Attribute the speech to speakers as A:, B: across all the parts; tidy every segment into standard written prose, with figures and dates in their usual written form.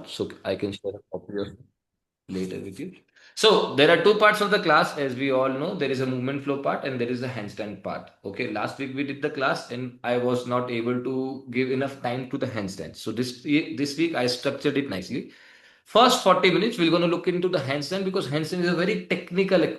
A: part, so I can share a copy of later with you. So there are two parts of the class, as we all know. There is a movement flow part and there is a handstand part. Okay, last week we did the class and I was not able to give enough time to the handstand. So this week I structured it nicely. First 40 minutes, we're going to look into the handstand because handstand is a very technical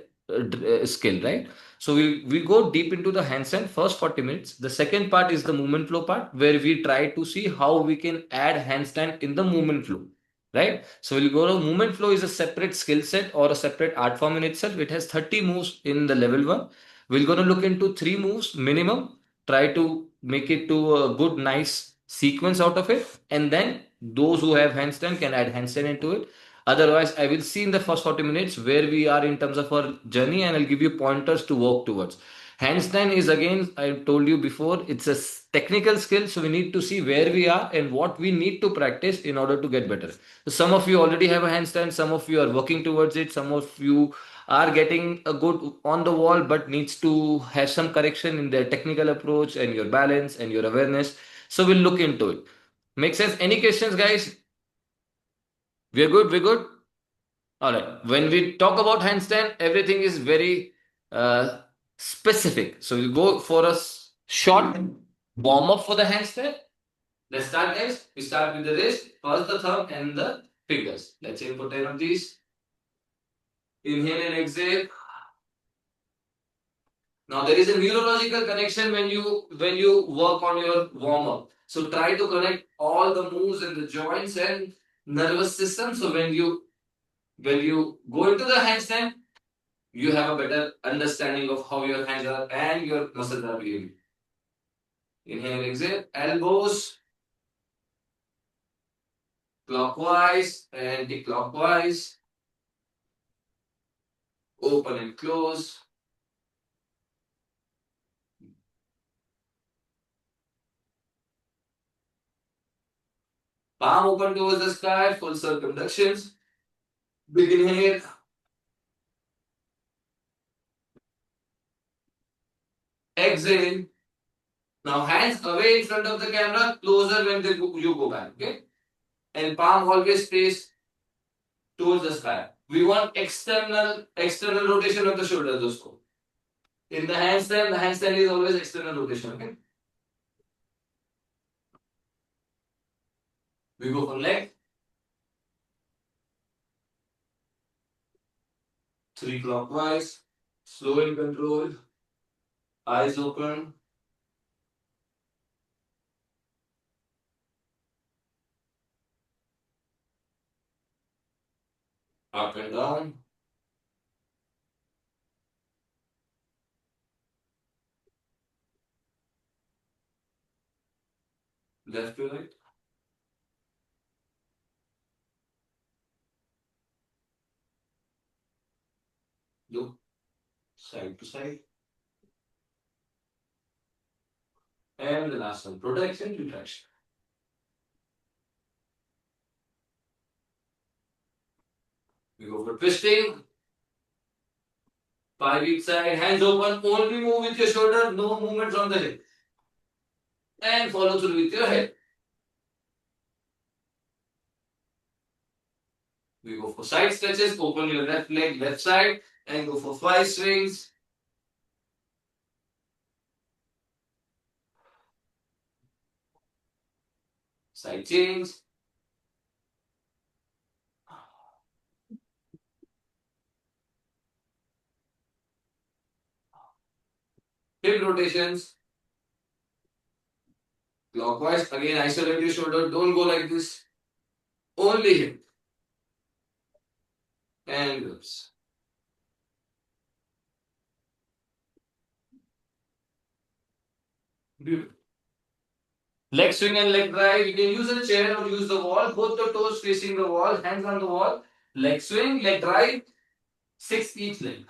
A: skill, right? So we go deep into the handstand first 40 minutes. The second part is the movement flow part where we try to see how we can add handstand in the movement flow, right? So we'll go to movement flow is a separate skill set or a separate art form in itself. It has 30 moves in the level one. We're going to look into three moves minimum, try to make it to a good, nice sequence out of it. And then those who have handstand can add handstand into it. Otherwise, I will see in the first 40 minutes where we are in terms of our journey and I'll give you pointers to work towards. Handstand is again, I told you before, it's a technical skill. So we need to see where we are and what we need to practice in order to get better. So some of you already have a handstand, some of you are working towards it, some of you are getting a good on the wall but needs to have some correction in their technical approach and your balance and your awareness. So we'll look into it. Make sense? Any questions, guys? We're good. We're good. All right. When we talk about handstand, everything is very uh, specific. So we'll go for a short warm up for the handstand. Let's start, guys. We start with the wrist, first the thumb and the fingers. Let's aim for 10 of these. Inhale and exhale. Now there is a neurological connection when you work on your warm up. So try to connect all the moves and the joints and nervous system. So when you go into the handstand, you have a better understanding of how your hands are and your muscles are behaving. Inhale, exhale, elbows clockwise, anti-clockwise, open and close. Palm open towards the sky, full circumductions. Big inhale. Exhale. Now hands away in front of the camera, closer when you go back. Okay? And palm always face towards the sky. We want external rotation of the shoulders, dosto. In the handstand is always external rotation. Okay? We go for leg. Three clockwise. Slow and control. Eyes open. Up and down. Left to right. Look side to side. And the last one, protection, retraction. We go for twisting. 5 each side, hands open, only move with your shoulder, no movements on the hip. And follow through with your head. We go for side stretches, open your left leg, left side, and go for 5 swings. Side change. Hip rotations. Clockwise, again isolate your shoulder, don't go like this. Only hip. And grips. Beautiful. Leg swing and leg drive. You can use a chair or use the wall. Both the toes facing the wall, hands on the wall. Leg swing, leg drive, 6 each leg.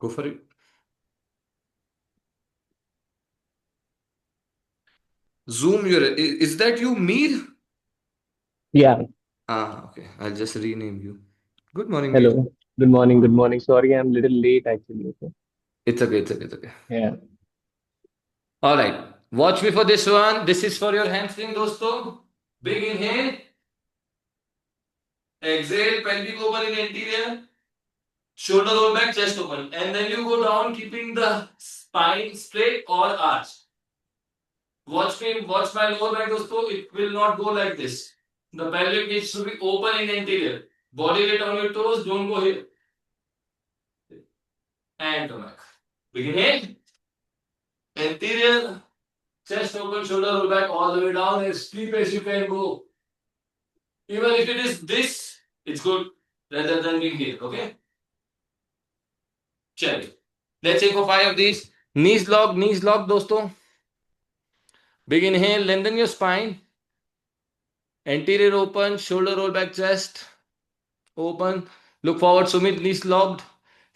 A: Go for it. Zoom your. Is that you, Mir?
B: Yeah.
A: Okay. I'll just rename you. Good morning, Mir.
B: Hello. Good morning. Good morning. Sorry, I'm a little late actually. Okay.
A: It's okay. It's okay. It's okay.
B: Yeah.
A: All right. Watch me for this one. This is for your hamstring, dosto. Big inhale. Exhale. Pelvic open in anterior. Shoulder roll back, chest open. And then you go down, keeping the spine straight or arch. Watch me. Watch my lower back, dosto. It will not go like this. The pelvic needs to be open in anterior. Body weight on your toes. Don't go here. And come back. Big inhale. Anterior. Chest open, shoulder roll back all the way down as deep as you can go. Even if it is this, it's good rather than being here. Okay? Chalo. Let's take for 5 of these. Knees lock, dosto. Big inhale, lengthen your spine. Anterior open, shoulder roll back, chest open. Look forward, Sumit, knees locked.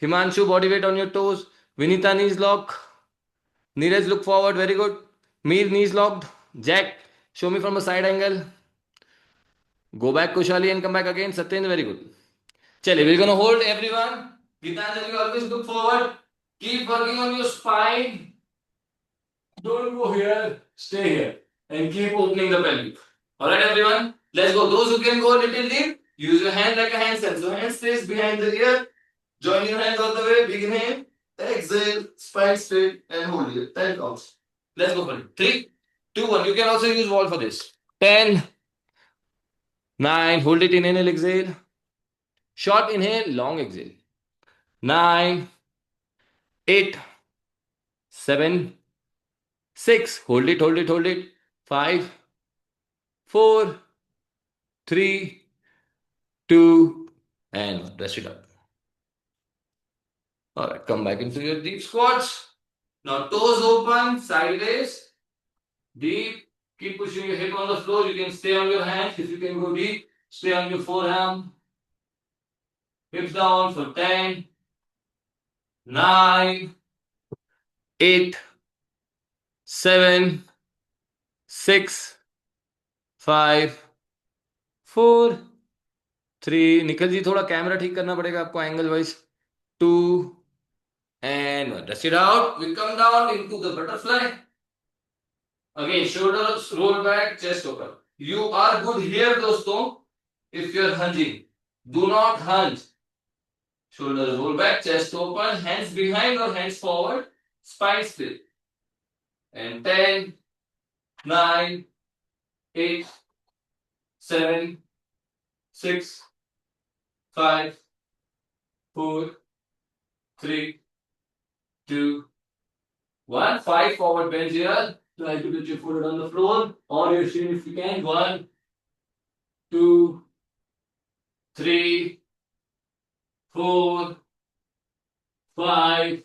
A: Himanshu, body weight on your toes. Vinita, knees lock. Neeraj, look forward, very good. Mir, knees locked. Jack, show me from a side angle. Go back, Kushali, and come back again. Satyen, very good. Chale, we're gonna hold everyone. Gitanjali, always look forward. Keep working on your spine. Don't go here. Stay here. And keep opening the pelvic. Alright, everyone? Let's go. Those who can go a little deep, use your hand like a handstand. So hand stays behind the ear. Join your hands all the way. Big inhale. Exhale. Spine straight and hold it. 10 counts. Let's go for it. 3, 2, 1. You can also use wall for this. 10, 9. Hold it. Inhale, exhale. Short inhale, long exhale. 9, 8, 7, 6. Hold it, hold it, hold it. 5, 4, 3, 2, and 1. Rest it up. All right, come back into your deep squats. Now toes open, sideways, deep. Keep pushing your hip on the floor. You can stay on your hands. If you can go deep, stay on your forearm. Hips down for 10, 9, 8, 7, 6, 5, 4, 3. Nikhil ji थोड़ा camera ठीक करना पड़ेगा आपको angle wise. 2 and 1. Rest it out. We come down into the butterfly. Again, shoulders roll back, chest open. You are good here, dosto, if you're hunging. Do not hunch. Shoulders roll back, chest open, hands behind or hands forward, spine straight. And 10, 9, 8, 7, 6, 5, 4, 3, 2, 1. 5 forward bend here. Try to get your foot on the floor or your shin if you can. 1, 2, 3, 4, 5,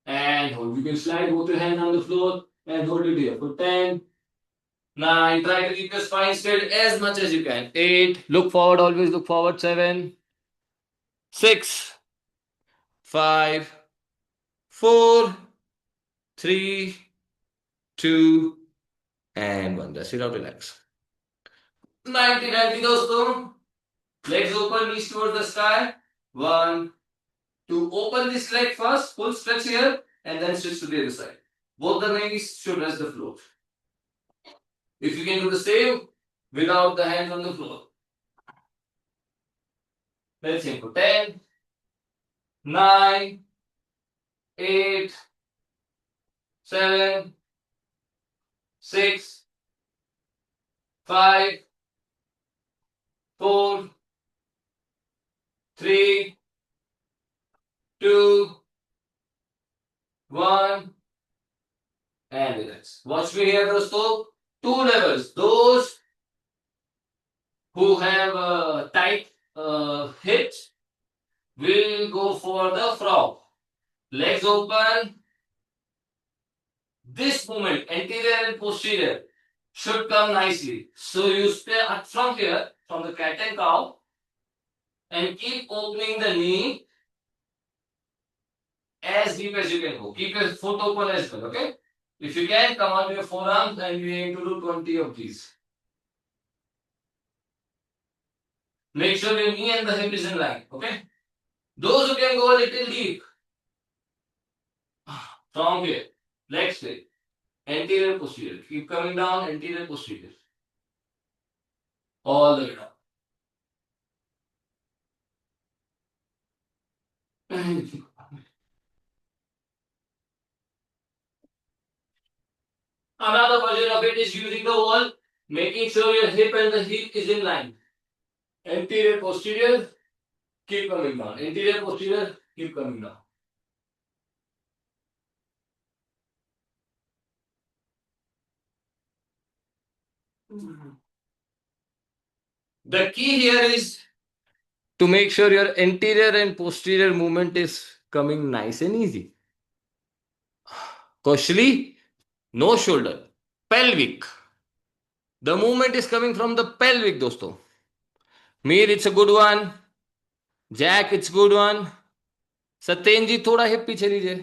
A: and hold. You can slide both your hands on the floor and hold it here for 10, 9. Try to keep your spine straight as much as you can. 8. Look forward, always look forward. 7, 6, 5, 4, 3, 2, and 1. Just sit out, relax. 90, 90, dosto. Legs open, knees towards the sky. 1, 2. Open this leg first, full stretch here, and then switch to the other side. Both the knees should rest the floor. If you can do the same without the hands on the floor. Let's say for 10, 9, 8, 7, 6, 5, 4, 3, 2, 1, and relax. Watch me here, dosto. 2 levels. Those who have tight hips will go for the frog. Legs open. This movement, anterior and posterior, should come nicely. So you stay up from here, from the cat and cow, and keep opening the knee as deep as you can go. Keep your foot open as well, okay? If you can, come on your forearms and you aim to do 20 of these. Make sure your knee and the hip is in line, okay? Those who can go a little deep, from here, leg straight, anterior, posterior. Keep coming down, anterior, posterior. All the way down. Another version of it is using the wall, making sure your hip and the hip is in line. Anterior, posterior, keep coming down. Anterior, posterior, keep coming down. The key here is to make sure your anterior and posterior movement is coming nice and easy. Cautiously, no shoulder, pelvic. The movement is coming from the pelvic, dosto. Mir, it's a good one. Jack, it's good one. सत्येन जी थोड़ा hip पीछे लीजिए.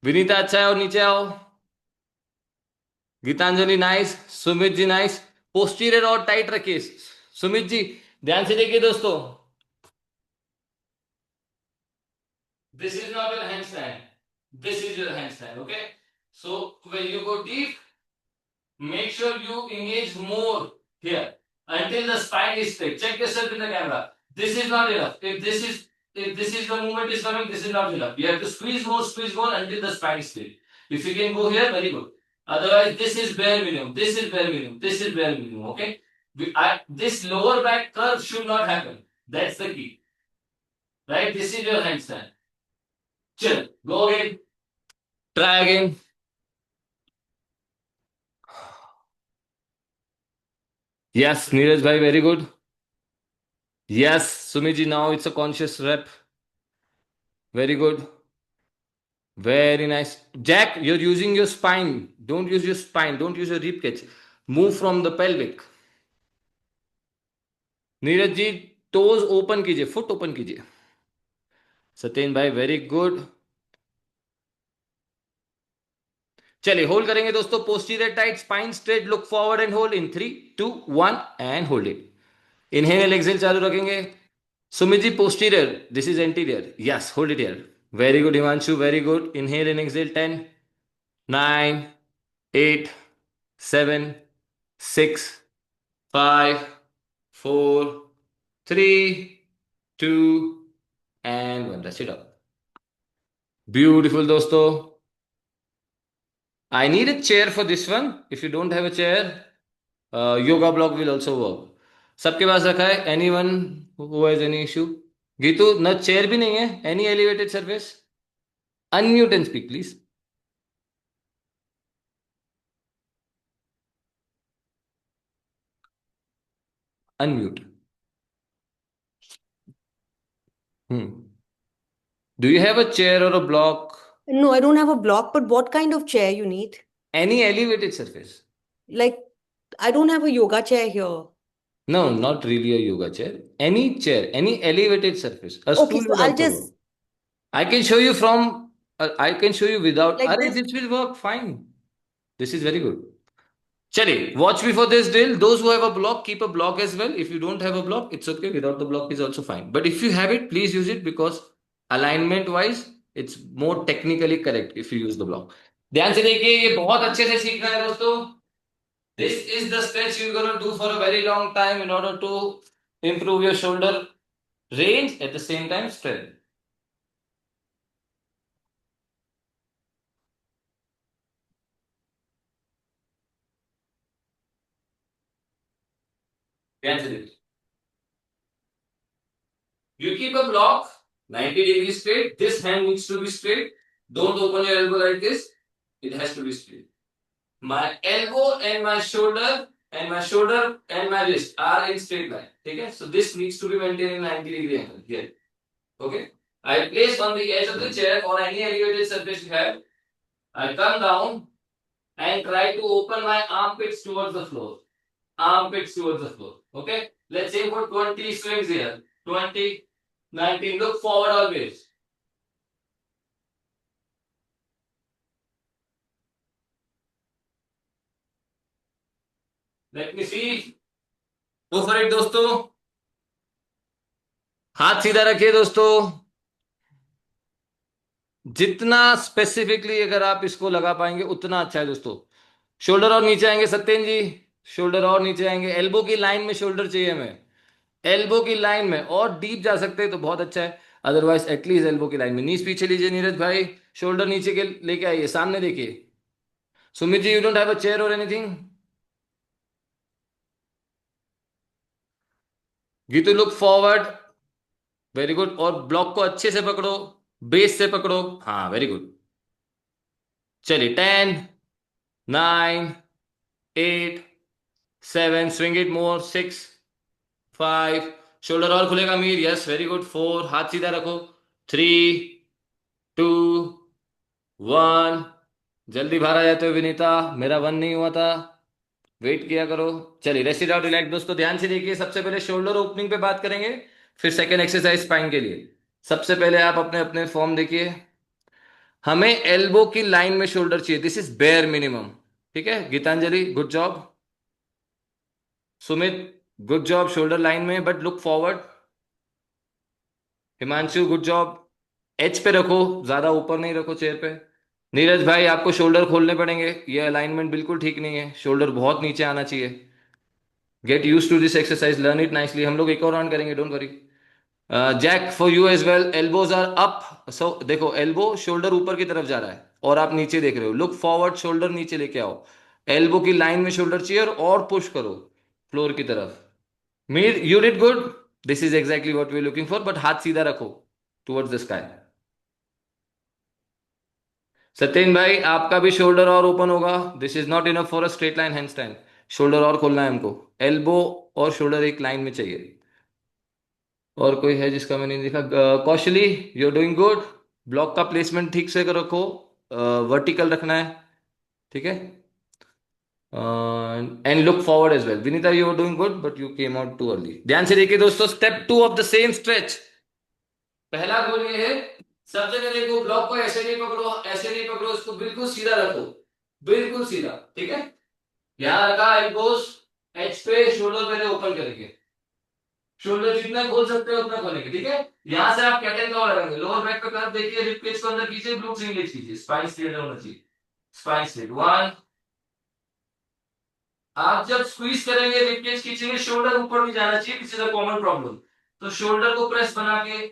A: विनीता अच्छा है और नीचे आओ. Geetanjali nice. Sumit ji nice. Posterior और tight रखिए. सुमित जी ध्यान से देखिए दोस्तों. This is not your handstand. This is your handstand, okay? So when you go deep, make sure you engage more here until the spine is straight. Check yourself in the camera. This is not enough. If this is the movement is coming, this is not enough. You have to squeeze more until the spine is straight. If you can go here, very good. Otherwise, this is bare minimum. This is bare minimum. This is bare minimum. Okay. This lower back curve should not happen. That's the key. Right? This is your handstand. Chill. Go again. Try again. Yes, Neeraj bhai, very good. Yes, Sumiji, now it's a conscious rep. Very good. Very nice. Jack, you're using your spine. Don't use your spine. Don't use your rib cage. Move from the pelvic. Neeraj ji toes open कीजिए, foot open कीजिए. सत्येन भाई very good. चलिए hold करेंगे दोस्तों. Posterior tight, spine straight, look forward and hold in 3, 2, 1 and hold it. Inhale exhale चालू रखेंगे. Sumit ji posterior, this is anterior. Yes, hold it here. Very good Himanshu, very good. Inhale and exhale. 10, 9, 8, 7, 6, 5, 4, 3, 2 and 1. Rest it up. Beautiful दोस्तों. I need a chair for this one. If you don't have a chair, yoga block will also work. सबके पास रखा है? Anyone who has any issue? Geetu, न chair भी नहीं है. Any elevated surface? Unmute and speak, please. Unmute. Do you have a chair or a block?
C: No, I don't have a block, but what kind of chair you need?
A: Any elevated surface?
C: Like, I don't have a yoga chair here.
A: No, not really a yoga chair. Any chair, any elevated surface. A
C: Okay,
A: stool
C: so
A: will
C: I'll
A: also
C: just
A: work. I can show you from. I can show you without.
C: like
A: Arey,
C: this.
A: this will work fine. This is very good. Chale, watch me for this drill. Those who have a block, keep a block as well. If you don't have a block, it's okay. Without the block is also fine. But if you have it, please use it because alignment wise, it's more technically correct if you use the block. ध्यान से देखिए, ये बहुत अच्छे से सीखना है दोस्तों. This is the stretch you're gonna do for a very long time in order to improve your shoulder range at the same time strength. ध्यान से देखिए. You keep a block 90 degrees straight. This hand needs to be straight. Don't open your elbow like this. It has to be straight. My elbow and my shoulder and my wrist are in straight line. Okay? So this needs to be maintained in 90 degree angle here. Okay? I place on the edge of the chair or any elevated surface you have. I come down and try to open my armpits towards the floor. Armpits towards the floor. Okay? Let's say for 20 swings here. 20, 19. Look forward always. Let me see, go for it दोस्तों। हाथ सीधा रखिए दोस्तों। जितना specifically अगर आप इसको लगा पाएंगे उतना अच्छा है दोस्तों। शोल्डर और नीचे आएंगे सत्येन जी, शोल्डर और नीचे आएंगे, एल्बो की लाइन में शोल्डर चाहिए हमें, एल्बो की लाइन में, और डीप जा सकते हैं तो बहुत अच्छा है, अदरवाइज एटलीस्ट एल्बो की लाइन में। नीज पीछे लीजिए नीरज भाई, शोल्डर नीचे के लेके आइए, सामने देखिए। Sumit ji, you don't have a chair और anything? Geetu look forward, very good, और ब्लॉक को अच्छे से पकड़ो, बेस से पकड़ो, हाँ वेरी गुड। चलिए 10, 9, 8, 7, स्विंग इट मोर, 6, 5, शोल्डर और खुलेगा मीर, यस वेरी गुड, 4, हाथ सीधा रखो, 3, 2, 1, जल्दी बाहर आ जाते हो विनीता, मेरा 1 नहीं हुआ था, वेट किया करो। चलिए रेस्ट इट आउट, रिलैक्स दोस्तों, ध्यान से देखिए, सबसे पहले शोल्डर ओपनिंग पे बात करेंगे, फिर सेकेंड एक्सरसाइज स्पाइन के लिए। सबसे पहले आप अपने अपने फॉर्म देखिए, हमें एल्बो की लाइन में शोल्डर चाहिए, दिस इज बेयर मिनिमम, ठीक है। Geetanjali good job, Sumit good job, shoulder line में but look forward, Himanshu good job, H पे रखो, ज्यादा ऊपर नहीं रखो चेयर पे। नीरज भाई आपको शोल्डर खोलने पड़ेंगे, ये अलाइनमेंट बिल्कुल ठीक नहीं है, शोल्डर बहुत नीचे आना चाहिए। Get use to this exercise, learn it nicely, हम लोग एक और राउंड करेंगे, don't worry. Jack for you as well, elbows are up, so देखो एल्बो शोल्डर ऊपर की तरफ जा रहा है और आप नीचे देख रहे हो, लुक फॉरवर्ड, शोल्डर नीचे लेके आओ, एल्बो की लाइन में शोल्डर चाहिए, और पुश करो फ्लोर की तरफ। Mir you did good, this is exactly what we are looking for, but हाथ सीधा रखो टुवर्ड्स द स्काई। सत्येन भाई आपका भी शोल्डर और ओपन होगा, this is not enough for a straight line handstand, shoulder और खोलना है हमको, एल्बो और शोल्डर एक लाइन में चाहिए। और कोई है जिसका मैंने नहीं देखा? Kaushali you are doing good, block का प्लेसमेंट ठीक से रखो, वर्टिकल रखना है, ठीक है। And look forward as well, Vinita you are doing good but you came out too early. ध्यान से देखिए दोस्तों, step 2 of the same stretch, पहला गोल ये है, सब जगह देखो, ब्लॉक को ऐसे नहीं पकड़ो, ऐसे नहीं पकड़ो, इसको बिल्कुल सीधा रखो, बिल्कुल सीधा, ठीक है। यहां रखा एल्बोस एच पे, शोल्डर पहले ओपन करेंगे, शोल्डर जितना खोल सकते हो उतना खोलेंगे, ठीक है। यहां से आप कैटल का लगाएंगे, लोअर बैक पे कर्व देखिए, रिब केज को अंदर कीजिए, ग्लूट्स एंगेज कीजिए, स्पाइन स्ट्रेट होना चाहिए, स्पाइन स्ट्रेट 1। आप जब स्क्वीज करेंगे, रिब केज खींचेंगे, शोल्डर ऊपर नहीं जाना चाहिए, this is a common problem, तो शोल्डर को प्रेस बना के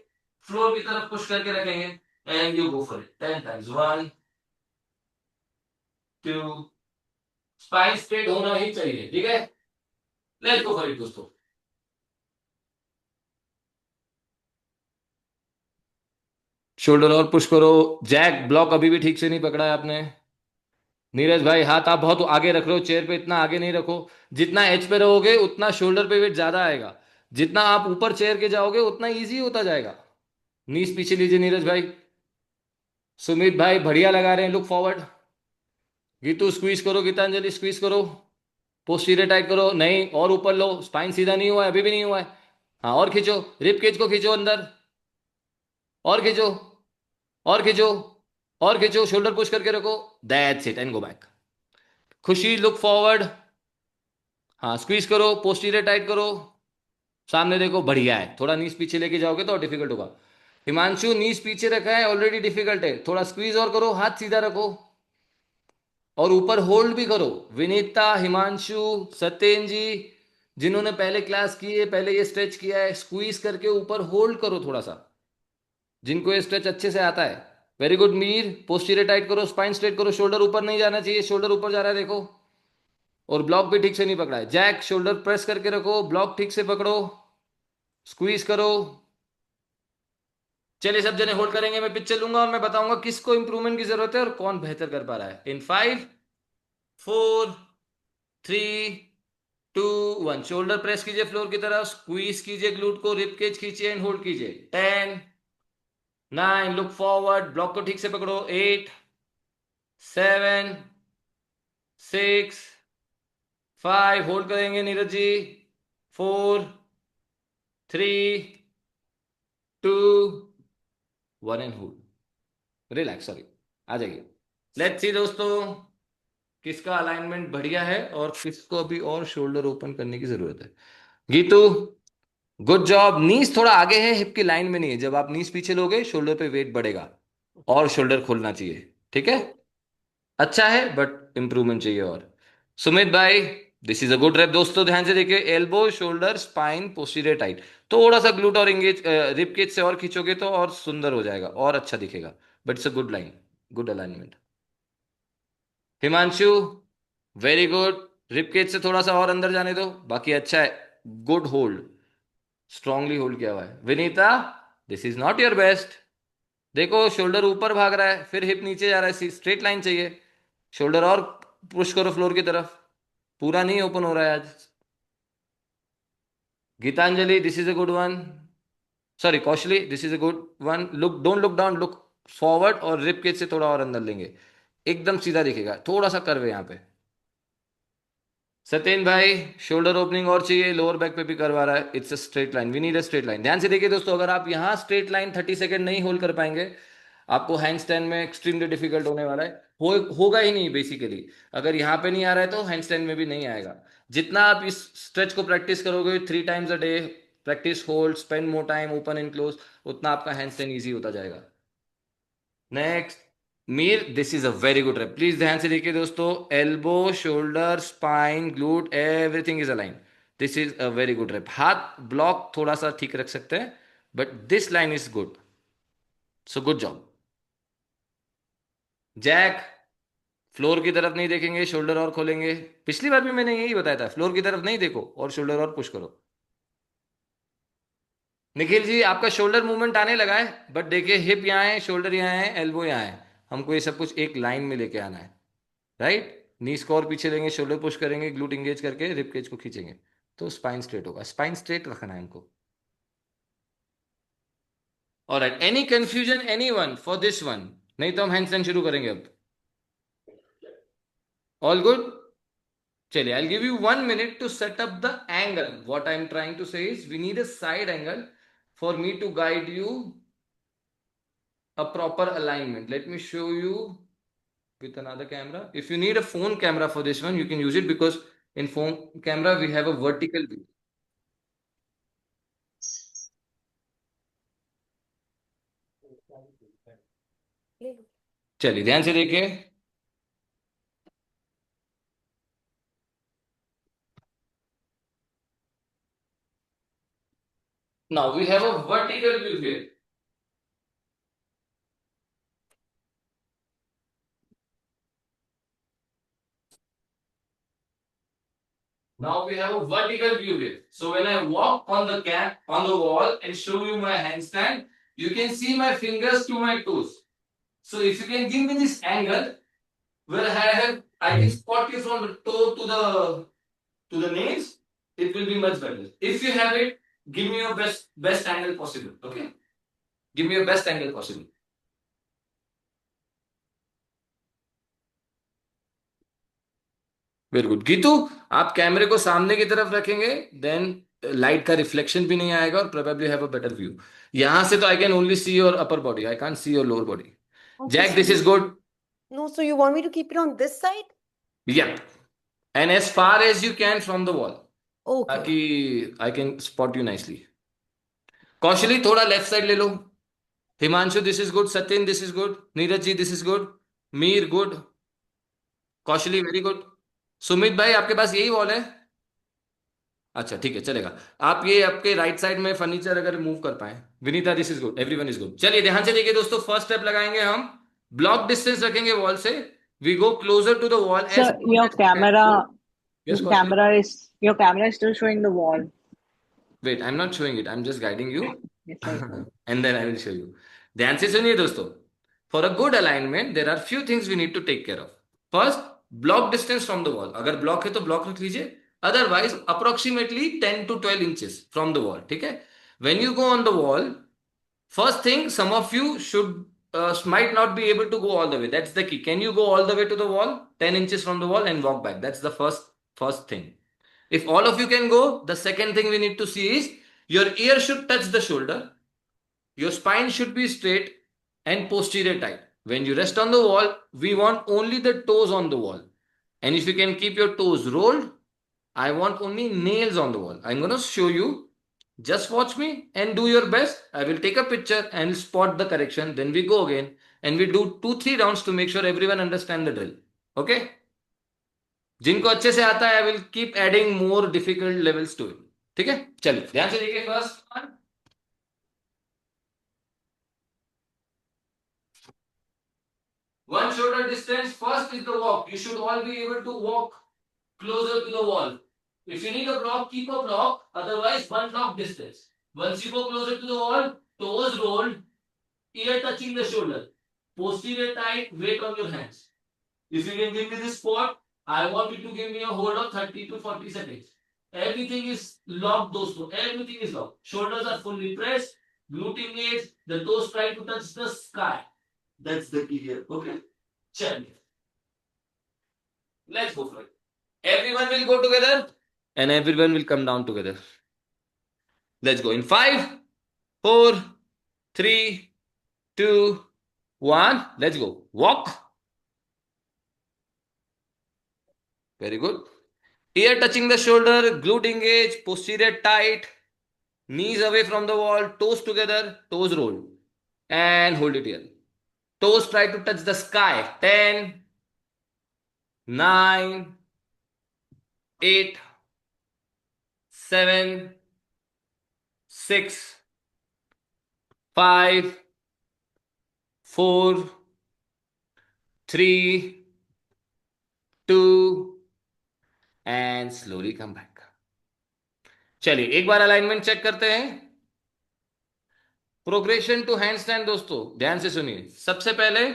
A: फ्लोर की तरफ पुश करके रखेंगे, and you go for it 10 times, 1, 2, spine straight होना ही चाहिए, ठीक है। लेट्स गो फॉर इट दोस्तों। शोल्डर और पुश करो, जैक ब्लॉक अभी भी ठीक से नहीं पकड़ा है आपने। नीरज भाई हाथ आप बहुत आगे रख रहे हो चेयर पे, इतना आगे नहीं रखो, जितना एच पे रहोगे उतना शोल्डर पे वेट ज्यादा आएगा, जितना आप ऊपर चेयर के जाओगे उतना इजी होता जाएगा। नीज पीछे लीजिए नीरज भाई, सुमित भाई बढ़िया लगा रहे हैं, लुक फॉरवर्ड। गीतू स्क्वीज करो, गीतांजलि स्क्वीज करो, पोस्टीरियर टाइट करो, नहीं और ऊपर लो, स्पाइन सीधा नहीं हुआ है, अभी भी नहीं हुआ है, हाँ और खींचो, रिप केज को खींचो अंदर, और खींचो, और खींचो, और खींचो, शोल्डर पुश करके रखो, that's it, and go back. खुशी लुक फॉरवर्ड, हाँ स्क्वीज करो, पोस्टीरियर टाइट करो, सामने देखो, बढ़िया है, थोड़ा नीज पीछे लेके जाओगे तो और डिफिकल्ट होगा। हिमांशु नीज पीछे रखा है, ऑलरेडी डिफिकल्ट है, थोड़ा स्क्वीज और करो, हाथ सीधा रखो, और ऊपर होल्ड भी करो। विनीता, हिमांशु, सत्येन जी, जिन्होंने पहले क्लास की है, पहले ये स्ट्रेच किया है, स्क्वीज करके ऊपर होल्ड करो थोड़ा सा, जिनको ये स्ट्रेच अच्छे से आता है। Very good Mir, posterior tight करो, स्पाइन स्ट्रेट करो, शोल्डर ऊपर नहीं जाना चाहिए, शोल्डर ऊपर जा रहा है देखो, और ब्लॉक भी ठीक से नहीं पकड़ा है। जैक शोल्डर प्रेस करके रखो, ब्लॉक ठीक से पकड़ो, स्क्वीज करो। चलिए सब जने होल्ड करेंगे, मैं पिक्चर लूंगा और मैं बताऊंगा किसको इंप्रूवमेंट की जरूरत है और कौन बेहतर कर पा रहा है। इन 5, 4, 3, 2, 1, शोल्डर प्रेस कीजिए फ्लोर की तरफ, स्क्वीज कीजिए ग्लूट को, रिप केज खींचिए एंड होल्ड कीजिए। 10, 9, लुक फॉरवर्ड, ब्लॉक को ठीक से पकड़ो, 8, 7, 6, 5, होल्ड करेंगे Neeraj ji, 4, 3, 2, 1, and hold, relax, sorry, आ जाइए। लेट्स सी दोस्तों, किसका अलाइनमेंट बढ़िया है और किसको अभी और शोल्डर ओपन करने की जरूरत है? Geetu, good job. नीस थोड़ा आगे है, हिप की लाइन में नहीं है। जब आप नीस पीछे लोगे शोल्डर पे वेट बढ़ेगा और शोल्डर खोलना चाहिए, ठीक है? अच्छा है बट इंप्रूवमेंट चाहिए। और सुमित भाई, this is a good rep दोस्तों, ध्यान से देखिए। Elbow, shoulder, spine, posterior tight. थोड़ा सा ग्लूट और इंगेज रिप केज से और खींचोगे तो और सुंदर हो जाएगा और अच्छा दिखेगा। But it's a good line, good alignment. Himanshu, very good. Rib cage से थोड़ा सा और अंदर जाने दो, बाकी अच्छा है। गुड होल्ड, स्ट्रांगली होल्ड किया हुआ है। Vinita, this is not your best. देखो शोल्डर ऊपर भाग रहा है, फिर हिप नीचे जा रहा है, स्ट्रेट लाइन चाहिए। शोल्डर और पुश करो फ्लोर की तरफ, पूरा नहीं ओपन हो रहा है आज। Geetanjali, this is a good one. Sorry Kaushali, this is a good one. Look, don't look down, look forward और रिप केज से थोड़ा और अंदर लेंगे, एकदम सीधा दिखेगा। थोड़ा सा कर्व है यहाँ पे। सत्येन भाई, शोल्डर ओपनिंग और चाहिए, लोअर बैक पे भी करवा रहा है। It's a straight line, we need a straight line. ध्यान से देखिए दोस्तों, अगर आप यहाँ स्ट्रेट लाइन 30 सेकंड नहीं होल्ड कर पाएंगे, आपको हैंड स्टैंड में एक्सट्रीमली डिफिकल्ट होने वाला है। होगा ही नहीं बेसिकली। अगर यहाँ पे नहीं आ रहा है तो हैंड स्टैंड में भी नहीं आएगा। जितना आप इस स्ट्रेच को प्रैक्टिस करोगे 3 times a day, practice hold, spend more time open and close, उतना आपका हैंड स्टैंड ईजी होता जाएगा। Next, Mir, this is a very good rep. Please ध्यान से देखिए दोस्तों, elbow, shoulder, spine, glute, everything is align. This is a very good rep. हाथ block थोड़ा सा ठीक रख सकते हैं, but this line is good, so good job. Jack, floor की तरफ नहीं देखेंगे, शोल्डर और खोलेंगे। पिछली बार भी मैंने यही बताया था, फ्लोर की तरफ नहीं देखो और शोल्डर और पुश करो। निखिल जी, आपका शोल्डर मूवमेंट आने लगा है, बट देखिए हिप यहाँ है, शोल्डर यहाँ है, एल्बो यहाँ है। हमको ये सब कुछ एक लाइन में लेके आना है, राइट? नीज को और पीछे लेंगे, शोल्डर पुश करेंगे, ग्लूट इंगेज करके रिप केज को खींचेंगे, तो स्पाइन स्ट्रेट होगा। स्पाइन स्ट्रेट रखना है हमको। Alright, any confusion anyone for this one? नहीं तो हम हैंडस्टैंड शुरू करेंगे अब। All good? चलिए, I give you 1 minute to set up the angle. What I am trying to say is we need a side angle for me to guide you a proper alignment. Let me show you with another camera. If you need a phone camera for this one, you can use it, because in phone camera we have a vertical view. चलिए ध्यान से देखिए। Now we have a vertical view here. Now we have a vertical view here. So when I walk on the wall and show you my handstand, you can see my fingers to my toes. So if you can give me this angle where I can spot you from the toe to the nails, it will be much better. If you have it, give me your best angle possible. Okay, give me your best angle possible. Very good Geetu, आप कैमरे को सामने की तरफ रखेंगे, then light का reflection भी नहीं आएगा और probably have a better view. यहां से तो I can only see your upper body, I can't see your lower body.
C: Okay,
A: Jack,
C: so
A: this is good.
C: no, so you want me to keep it on this side?
A: Yep, and as far as you can from the wall,
C: Okay.
A: ताकि I can spot you nicely. Kaushali, थोड़ा left side ले लो। Himanshu, this is good. Satyan, this is good. Neeraj ji, this is good. Meer, good. Kaushali, very good. Sumit भाई, आपके पास यही wall है? अच्छा ठीक है, चलेगा। आप ये आपके राइट साइड में फर्नीचर अगर मूव कर पाए। Vinita, this is good, everyone is good. चलिए ध्यान से देखिए दोस्तों, फर्स्ट स्टेप लगाएंगे हम, ब्लॉक डिस्टेंस रखेंगे वॉल से। We go closer to the wall as
D: So
A: close as we can. Yes Kaushali.
D: your camera is still showing the wall.
A: Wait, I am not showing it, I am just guiding you
D: Yes, I see.
A: And then I will show you. ध्यान से सुनिए दोस्तों, for a good alignment there are few things we need to take care of. First, block distance from the wall. अगर block है तो block रख लीजिए, otherwise approximately 10 to 12 inches from the wall, ठीक है? When you go on the wall, first thing, some of you should might not be able to go all the way. That's the key. Can you go all the way to the wall, 10 inches from the wall, and walk back? That's the first thing. If all of you can go, the second thing we need to see is your ear should touch the shoulder, your spine should be straight and posterior tight. When you rest on the wall, we want only the toes on the wall. And if you can keep your toes rolled, I want only nails on the wall. I'm going to show you. Just watch me and do your best. I will take a picture and spot the correction. Then we go again and we do 2-3 rounds to make sure everyone understand the drill. Okay? जिनको अच्छे से आता है, I will keep adding more difficult levels to it. ठीक है? चलिए ध्यान से देखिए. First one, one shoulder distance. First is the walk. You should all be able to walk closer to the wall. If you need a block, keep a block. Otherwise, one block distance. Once you go closer to the wall, toes rolled, ear touching the shoulder, posterior tight, weight on your hands. If you can give me this spot, I want you to give me a hold of 30 to 40 seconds. Everything is locked, dosto. Everything is locked. Shoulders are fully pressed, glute engaged, the toes try to touch the sky. That's the key here. Okay? Chant. Let's go for it. Everyone will go together and everyone will come down together. Let's go in 5, 4, 3, 2, 1. Let's go. Walk. Very good. Ear touching the shoulder, glute engaged, posterior tight, knees away from the wall, toes together, toes rolled. And hold it here. Toes try to touch the sky. 10, 9, 8, 7, 6, 5, 4, 3, 2, and slowly come back. चलिए एक बार alignment check करते हैं. Progression to handstand. दोस्तों ध्यान से सुनिए. सबसे पहले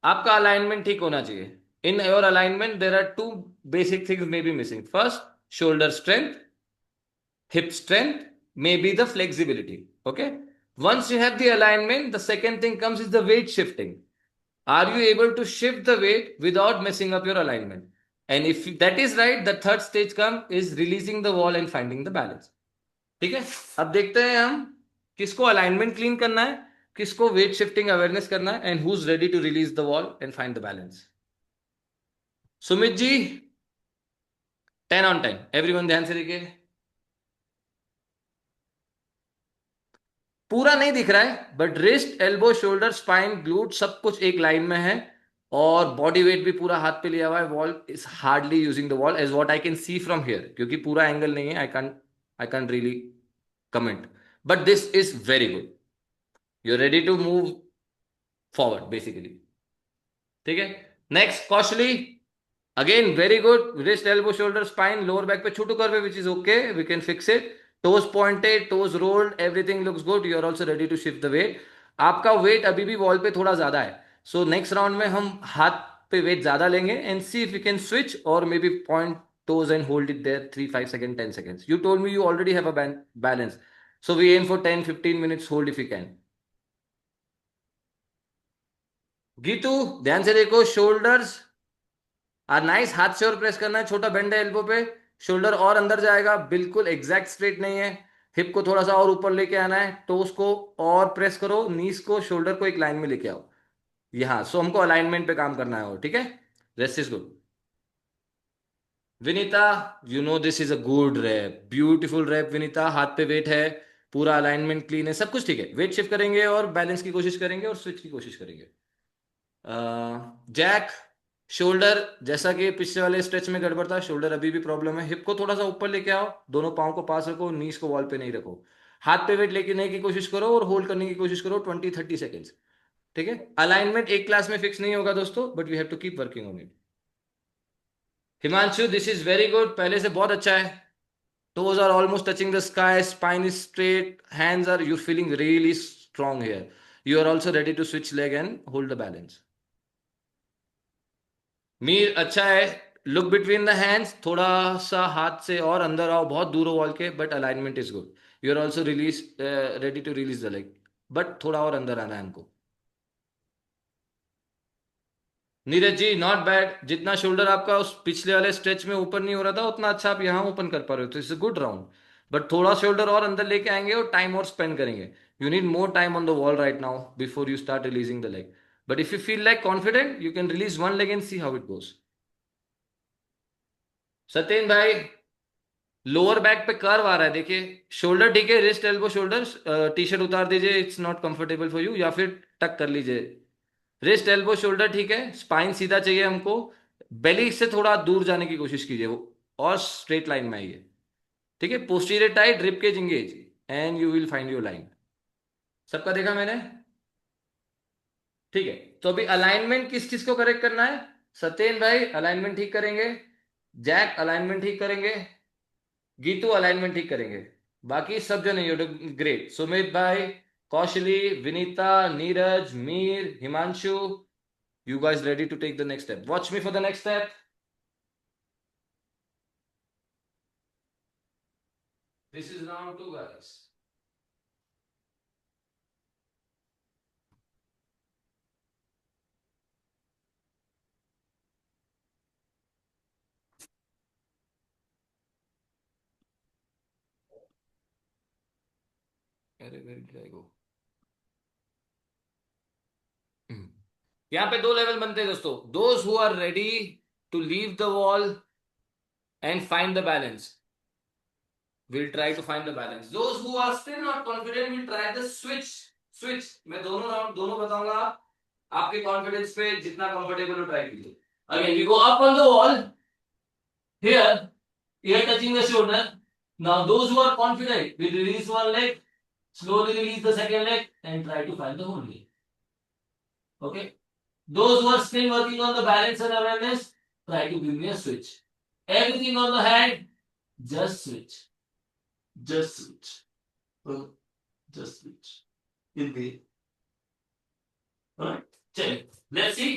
A: आपका अलाइनमेंट ठीक होना चाहिए. In your alignment there are two basic things may be missing. First, shoulder strength, hip strength, maybe the flexibility. Okay, once you have the alignment, the second thing comes is the weight shifting. Are you able to shift the weight without messing up your alignment? And if that is right, the third stage comes is releasing the wall and finding the balance. ठीक है, अब देखते हैं हम किसको alignment clean करना है, किसको वेट शिफ्टिंग अवेयरनेस करना है, and who is ready to release the wall and find the balance. Sumit ji 10 on 10. Everyone ध्यान से देखिए. पूरा नहीं दिख रहा है but wrist, elbow, shoulder, spine, glute सब कुछ एक लाइन में है और बॉडी वेट भी पूरा हाथ पे लिया हुआ है. Wall is hardly using the wall as what I can see from here, क्योंकि पूरा एंगल नहीं है. I can really comment, but this is very good. You are ready to move forward basically. ठीक है, next Kaushali. Again very good. Wrist, elbow, shoulder, spine, lower back पे छोटू करवे which is okay, we can fix it. Toes pointed, toes rolled, everything looks good. You are also ready to shift the weight. आपका wait अभी भी wall पे थोड़ा ज्यादा है. सो नेक्स्ट राउंड में हम हाथ पे वेट ज्यादा लेंगे and see if you can switch और maybe point toes and hold it there 3, 5 seconds, 10 seconds. You told me you already have a balance. So we aim for 10, 15 minutes hold if you can. Geetu ध्यान से देखो. Shoulders are nice. हाथ से और press करना है. छोटा bend है एल्बो पे. शोल्डर और अंदर जाएगा. बिल्कुल एग्जैक्ट स्ट्रेट नहीं है. हिप को थोड़ा सा और ऊपर लेके आना है. टोस को और प्रेस करो. नीज को, शोल्डर को एक लाइन में लेके आओ यहां. सो हमको अलाइनमेंट पे काम करना है. और ठीक है, rest is good. Vinita, you know this is a good rep, beautiful rep. Vinita हाथ पे वेट है, पूरा अलाइनमेंट क्लीन है, सब कुछ ठीक है. वेट शिफ्ट करेंगे और बैलेंस की कोशिश करेंगे और स्विच की कोशिश करेंगे. जैक, शोल्डर जैसा कि पिछले वाले स्ट्रेच में गड़बड़ था, शोल्डर अभी भी प्रॉब्लम है. हिप को थोड़ा सा ऊपर लेके आओ. दोनों पाँव को पास रखो. नीज को वॉल पे नहीं रखो. हाथ पे वेट लेने की कोशिश करो और होल्ड करने की कोशिश करो 20-30 सेकेंड्स. ठीक है, अलाइनमेंट एक क्लास में फिक्स नहीं होगा दोस्तों, but we have to keep working on it. Himanshu, this is very good. पहले से बहुत अच्छा है. Toes are almost touching the sky. Spine is straight. Hands are, you feeling really strong here. You are also ready to switch leg and hold the balance. Mir अच्छा है. Look between the hands. थोड़ा सा हाथ से और अंदर आओ. बहुत दूर हो वॉल के, but alignment is good. You are also release, ready to release the leg, but थोड़ा और अंदर आना है हमको. Neeraj ji not bad. जितना शोल्डर आपका उस पिछले वाले स्ट्रेच में ऊपर नहीं हो रहा था, उतना अच्छा आप यहाँ ओपन कर पा रहे हो. तो it's a good round. But थोड़ा शोल्डर और अंदर लेके आएंगे और टाइम और स्पेंड करेंगे. You need more time on the wall right now before you start releasing the leg. But if you feel like confident, you can release one leg and see how it goes. Satyen भाई, lower back पे curve आ रहा है, देखिए। Shoulder ठीक है, wrist elbow shoulder, T shirt उतार दीजिए, it's not comfortable for you, या फिर टक कर लीजिए। रिस्ट एल्बो शोल्डर ठीक है, स्पाइन सीधा चाहिए हमको। बेली से थोड़ा दूर जाने की कोशिश कीजिए वो, और स्ट्रेट लाइन में आइए। ठीक है, posterior tight, rib cage engage, and you will find your line. सबका देखा मैंने? ठीक है, तो अभी अलाइनमेंट किस किस को करेक्ट करना है? सत्येन भाई अलाइनमेंट ठीक करेंगे, जैक अलाइनमेंट ठीक करेंगे, गीतू अलाइनमेंट ठीक करेंगे, बाकी सब जन यू ग्रेट। सुमित भाई, कौशली, Vinita, Neeraj, Mir, Himanshu, you guys ready to take the next step? Watch me for the next step. This is round 2, guys. अरे where did I go? यहाँ पे 2 लेवल बनते हैं दोस्तों। Those who are ready to leave the wall and find the balance will try to find the balance. Those who are still not confident will try the switch. Switch मैं दोनों round दोनों बताऊंगा, आपके confidence पे जितना comfortable हो try कीजिए। Again we go up on the wall, here ear touching the shoulder. Now those who are confident will release one leg, slowly release the second leg, and try to find the whole leg. Okay, those who are still working on the balance and awareness, try to give me a switch. Everything on the hand, just switch. Just switch. Just switch. In the. Alright, चलिए, let's see.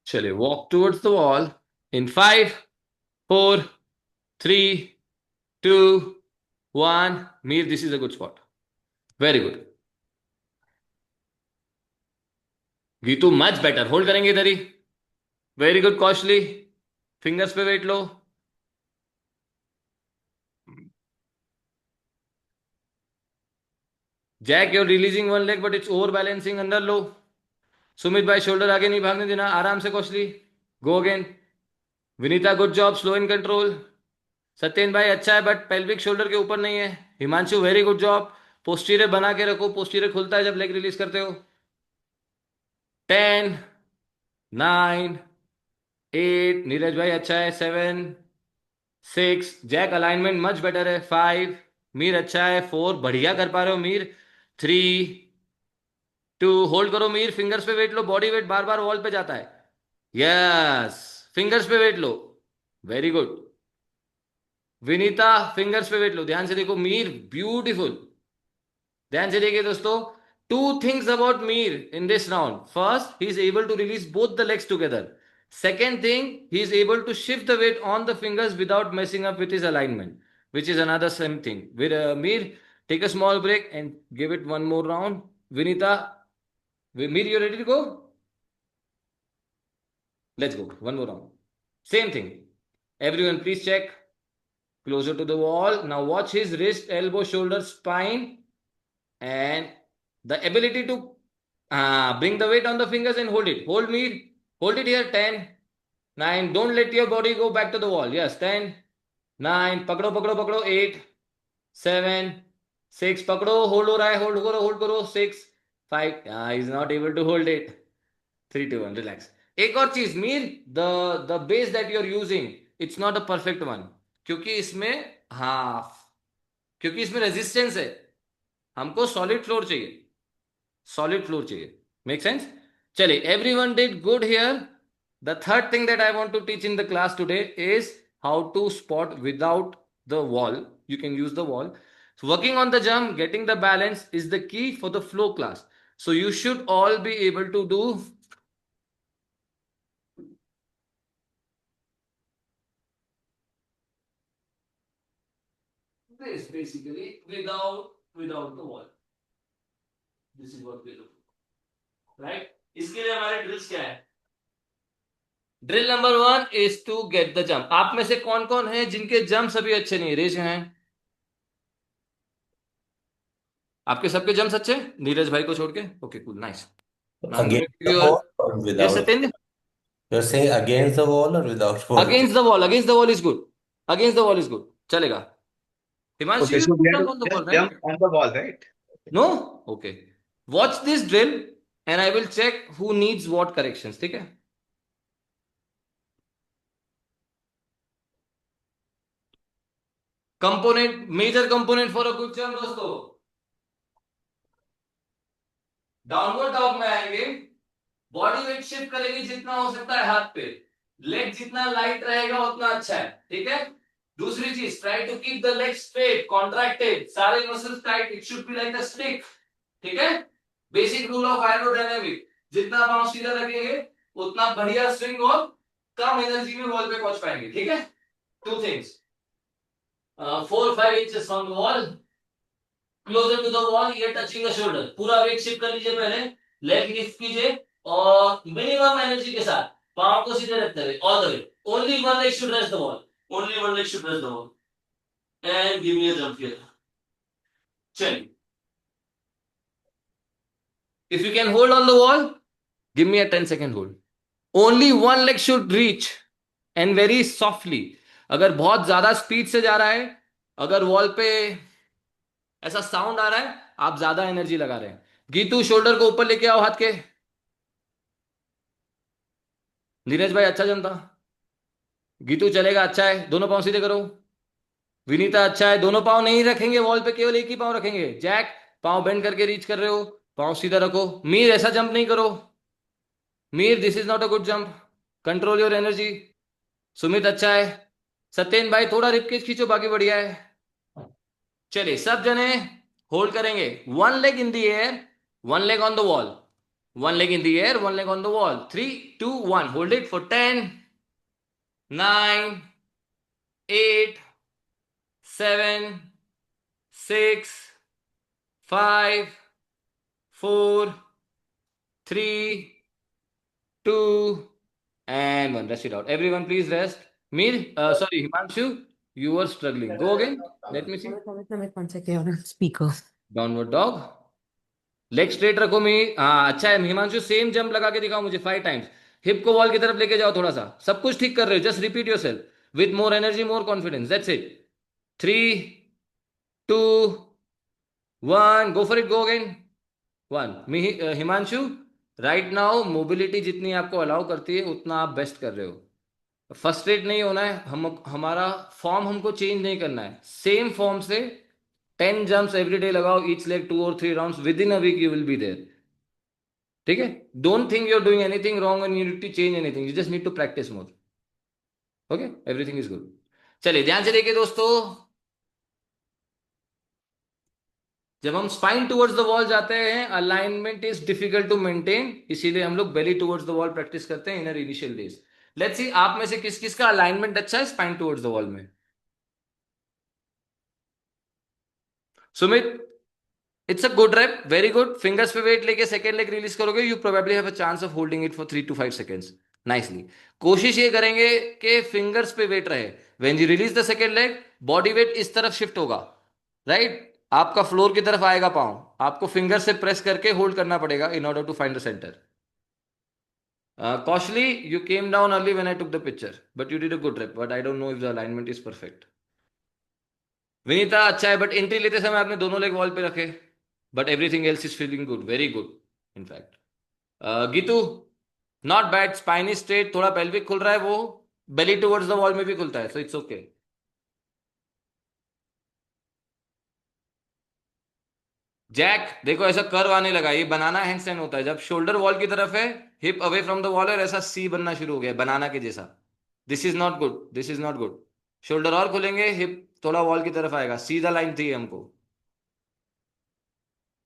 A: चलिए, walk towards the wall in 5, 4, 3, 2, 1. Mir, this is a good spot. Very good. Geetu much better, hold करेंगे इधर ही। Very good Kaushali, fingers पे weight लो। Jack you're releasing one leg but it's over balancing अंदर लो। सुमित भाई shoulder आगे नहीं भागने देना, आराम से Kaushali, go again. Vinita good job, slow in control. Satyen भाई अच्छा है बट पेल्विक शोल्डर के ऊपर नहीं है। Himanshu very good job, posterior बना के रखो, पोस्टीरियर खुलता है जब लेग रिलीज करते हो। 10, 9, 8, नीरज भाई अच्छा है। 7, 6, जैक अलाइनमेंट मच बेटर है। 5, मीर अच्छा है। 4, बढ़िया कर पा रहे हो मीर। 3, 2, होल्ड करो मीर, फिंगर्स पे वेट लो, बॉडी वेट बार बार वॉल पे जाता है। यस, फिंगर्स पे वेट लो, वेरी गुड। विनीता फिंगर्स पे वेट लो, ध्यान से देखो मीर, ब्यूटीफुल। ध्यान से देखिए दोस्तों, two things about Mir in this round. First, he is able to release both the legs together. Second thing, he is able to shift the weight on the fingers without messing up with his alignment, which is another same thing. With Mir, take a small break and give it one more round. Vinita, Mir, you ready to go? Let's go. One more round. Same thing. Everyone, please check. Closer to the wall. Now watch his wrist, elbow, shoulder, spine, and the ability to bring the weight on the fingers and hold it. Hold me. Hold it here. 10, 9. Don't let your body go back to the wall. Yes, 10, 9. पकड़ो पकड़ो पकड़ो। 8, 7, 6. पकड़ो, hold हो रहा है, hold करो, hold करो। 6, 5. Is not able to hold it. 3, 2, 1. Relax. एक और चीज Mir, the base that you are using, it's not a perfect one, क्योंकि इसमें हाँ क्योंकि इसमें रेजिस्टेंस है। हमको सॉलिड फ्लोर चाहिए, सॉलिड फ्लोर चाहिए। Make sense? चलिए, everyone did good here. The third thing that I want to teach in the class today is how to spot without the wall. You can use the wall. Working on the jump, getting the balance is the key for the flow class. So you should all be able to do this basically without the wall. This is what we do, right? इसके लिए हमारे drills क्या है? Drill number 1 is to get the jump. आप में से कौन कौन है जिनके जंप अभी अच्छे नहीं? रेज हैं। आपके सबके जम्स अच्छे, नीरज भाई को छोड़ के? Okay cool, nice. Now I'm going
E: Against
A: to
E: the
A: give you
E: wall
A: a...
E: or
A: Yes,
E: without?
A: Satyendra?
E: You're saying against the wall or without wall?
A: Against the wall, against the wall is good. Against the wall is good. चलेगा. Himanshu,
F: Okay,
A: you
F: so we
A: don't
F: have
A: jump
F: to
A: on the wall,
F: just
A: right?
F: jump on the wall, right?
A: No? Okay. Watch this drill and I will check who needs what corrections, ठीक है? Component, major component for a good jump दोस्तों. Downward dog में आएंगे, body weight shift करेंगे जितना हो सकता है हाथ पे, लेग जितना लाइट रहेगा उतना अच्छा है, ठीक है? दूसरी चीज, try to keep the leg straight, contracted, सारे muscles tight, it should be like a stick, ठीक है? बेसिक रूल ऑफ एरोडायनामिक, जितना पांव सीधा रखेंगे उतना बढ़िया स्विंग और कम एनर्जी में वॉल पे पहुंच पाएंगे, ठीक है? Two things, 4-5 inches from the wall, closer to the wall, ये टचिंग द शोल्डर, पूरा वेट शिफ्ट कर लीजिए, पहले लेग लिफ्ट कीजिए और मिनिमम एनर्जी के साथ पांव को सीधे रखते हुए all the way, only one leg should rest the wall, only one leg should rest the wall and give me a jump here. चलिए, if you can hold on the wall, give me a 10-second hold. Only one leg should reach and very softly. अगर बहुत ज्यादा speed से जा रहा है, अगर wall पे ऐसा साउंड आ रहा है, आप ज्यादा एनर्जी लगा रहे हैं. गीतू, शोल्डर को ऊपर लेके आओ हाथ के. नीरज भाई अच्छा जमता. गीतू चलेगा, अच्छा है, दोनों पांव सीधे करो. विनीता अच्छा है, दोनों पांव नहीं रखेंगे वॉल पे, केवल एक ही पांव रखेंगे. जैक, पांव बेंड करके रीच कर रहे हो, पांव सीधा रखो. मीर, ऐसा जंप नहीं करो. Mir, this is not a good jump, control your energy. Sumit अच्छा है. सत्येन भाई थोड़ा रिपकेज खींचो, बाकी बढ़िया है. चलिए सब जने होल्ड करेंगे. One leg in the air, one leg on the wall, one leg in the air, one leg on the wall. 3-2-1, hold it for 10, 9, 8, 7, 6, 5, 4, 3, 2 and 1. Rest it out. Everyone please rest. Mir, sorry, Himanshu, you were struggling. Go again. Let me see.
C: Amit, 1 second, you're on speaker.
A: Downward dog. Leg straight रखो. मी, हाँ अच्छा है. Himanshu, same jump लगा के दिखाओ मुझे 5 times. Hip को wall की तरफ लेके जाओ थोड़ा सा. सब कुछ ठीक कर रहे हो, just repeat your self with more energy, more confidence. That's it. 3, 2, 1, go for it. Go again. 1. Himanshu, right now mobility जितनी आपको अलाउ करती है उतना आप बेस्ट कर रहे हो. फ्रस्ट्रेट नहीं होना है. हमारा फॉर्म हमको चेंज नहीं करना है. सेम फॉर्म से 10 जंप्स एवरी डे लगाओ, each leg 2 or 3 rounds. Within a week you will be there, ठीक है? Don't think you are doing anything wrong and you need to change anything. You just need to practice more. Okay, everything is good. चलिए ध्यान से देखिए दोस्तों, जब हम spine towards the wall जाते हैं, alignment is difficult to maintain, इसीलिए हम लोग belly towards the wall practice करते हैं in our initial days. Let's see, आप में से किस किस का अलाइनमेंट अच्छा है स्पाइन टुवर्ड्स द वॉल में? Sumit, it's a good rep, very good. Fingers पे वेट लेके सेकेंड लेग रिलीज करोगे, you probably have a chance of holding it for 3 to 5 seconds नाइसली. कोशिश ये करेंगे कि फिंगर्स पे वेट रहे. When you release the second leg, body weight इस तरफ शिफ्ट होगा, राइट? आपका फ्लोर की तरफ आएगा पांव, आपको फिंगर से प्रेस करके होल्ड करना पड़ेगा in order to find the centre. Kaushali, you came down early when I took the picture, but you did a good rep, but I don't know if the alignment is perfect. Vinita अच्छा है, but entry लेते समय आपने दोनों leg wall पे रखे, but everything else is feeling good, very good in fact. Geetu, not bad. Spine is straight, थोड़ा pelvic खुल रहा है, वो बेली टुवर्ड्स द वॉल में भी खुलता है, सो इट्स ओके. जैक, देखो ऐसा कर्व आने लगा, ये बनाना हैंडस्टैंड होता है. जब शोल्डर वॉल की तरफ है, hip away from the wall, और ऐसा सी बनना शुरू हो गया बनाना के जैसा. This is not good, this is not good. Shoulder और खुलेंगे, हिप थोड़ा वॉल की तरफ आएगा, सीधा लाइन थी हमको.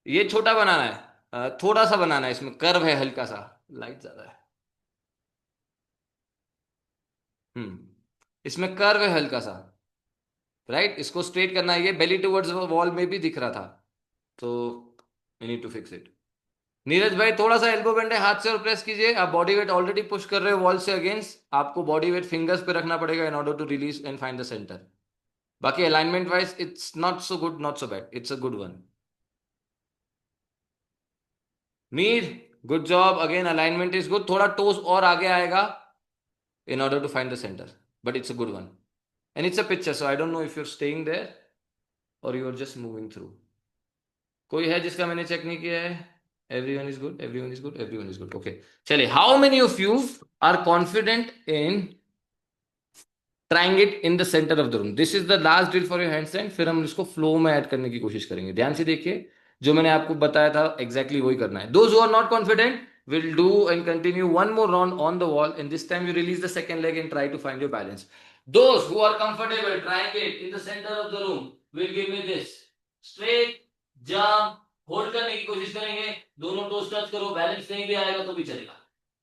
A: ये छोटा बनाना है, थोड़ा सा बनाना है, इसमें कर्व है हल्का सा, लाइट ज्यादा है. इसमें कर्व है हल्का सा, राइट? इसको स्ट्रेट करना है. ये बेली टुवर्ड्स वॉल में भी दिख रहा था, तो you need to fix it. Neeraj भाई थोड़ा सा एल्बो बेंड है, हाथ से और प्रेस कीजिए. आप बॉडी वेट ऑलरेडी पुश कर रहे हो वॉल से अगेंस्ट, आपको बॉडी वेट फिंगर्स पे रखना पड़ेगा in order to release and find the centre. बाकी alignment wise it's not so good, not so bad, it's a good one. Mir, good job again, alignment is good, थोड़ा toes और आगे आएगा in order to find the center, but it's a good one and it's a picture, so I don't know if you're staying there or you're just moving through. कोई है जिसका मैंने check नहीं किया है? Everyone is good, everyone is good, everyone is good. Okay, चलिए, how many of you are confident in trying it in the center of the room? This is the last drill for your handstand. फिर हम इसको flow में add करने की कोशिश करेंगे. ध्यान से देखिए, जो मैंने आपको बताया था exactly वही करना है. Those who are not confident will do and continue one more round on the wall, and this time you release the second leg and try to find your balance. Those who are comfortable trying it in the center of the room will give me this straight jump. Hold करने की कोशिश करेंगे, दोनों toast touch करो, balance नहीं भी आएगा तो भी चलेगा.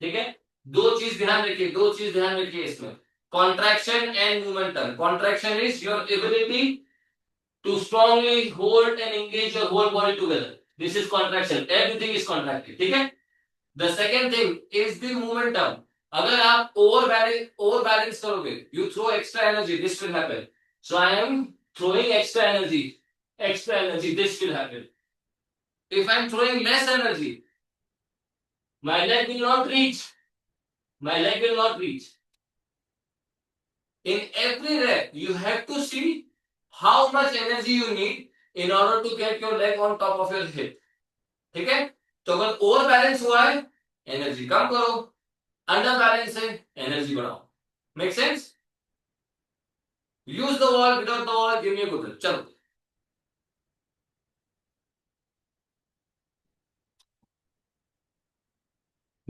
A: ठीक है, दो चीज ध्यान रखिए, दो चीज ध्यान रखिए इसमें, contraction and momentum. Contraction is your ability to strongly hold and engage your whole body together. This is contraction. Everything is contracted. ठीक है. The second thing is the momentum. अगर आप over balance करोगे, you throw extra energy, this will happen. So I am throwing extra energy. This will happen. If I am throwing less energy, my leg will not reach. In every rep, you have to see how much energy you need in order to get your leg on top of your hip. ठीक है, तो अगर over balance हुआ है, energy कम करो, under balance है, energy बढ़ाओ. Make sense? Use the wall, without the wall, give me a good. चलो,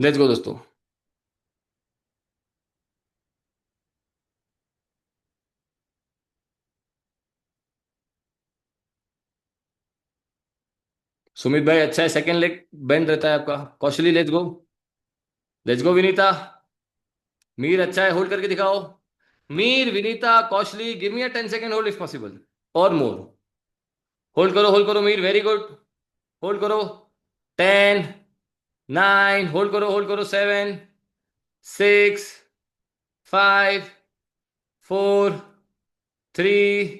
A: लेट्स गो दोस्तों. सुमित भाई अच्छा है, सेकंड लेग बेंड रहता है आपका. Kaushali, let's go Vinita. मीर अच्छा है, होल्ड करके दिखाओ. Mir, Vinita, Kaushali, give me a 10 second hold if possible और मोर. होल्ड करो मीर, वेरी गुड. होल्ड करो. 10, 9, होल्ड करो. 7, 6, 5, 4, 3,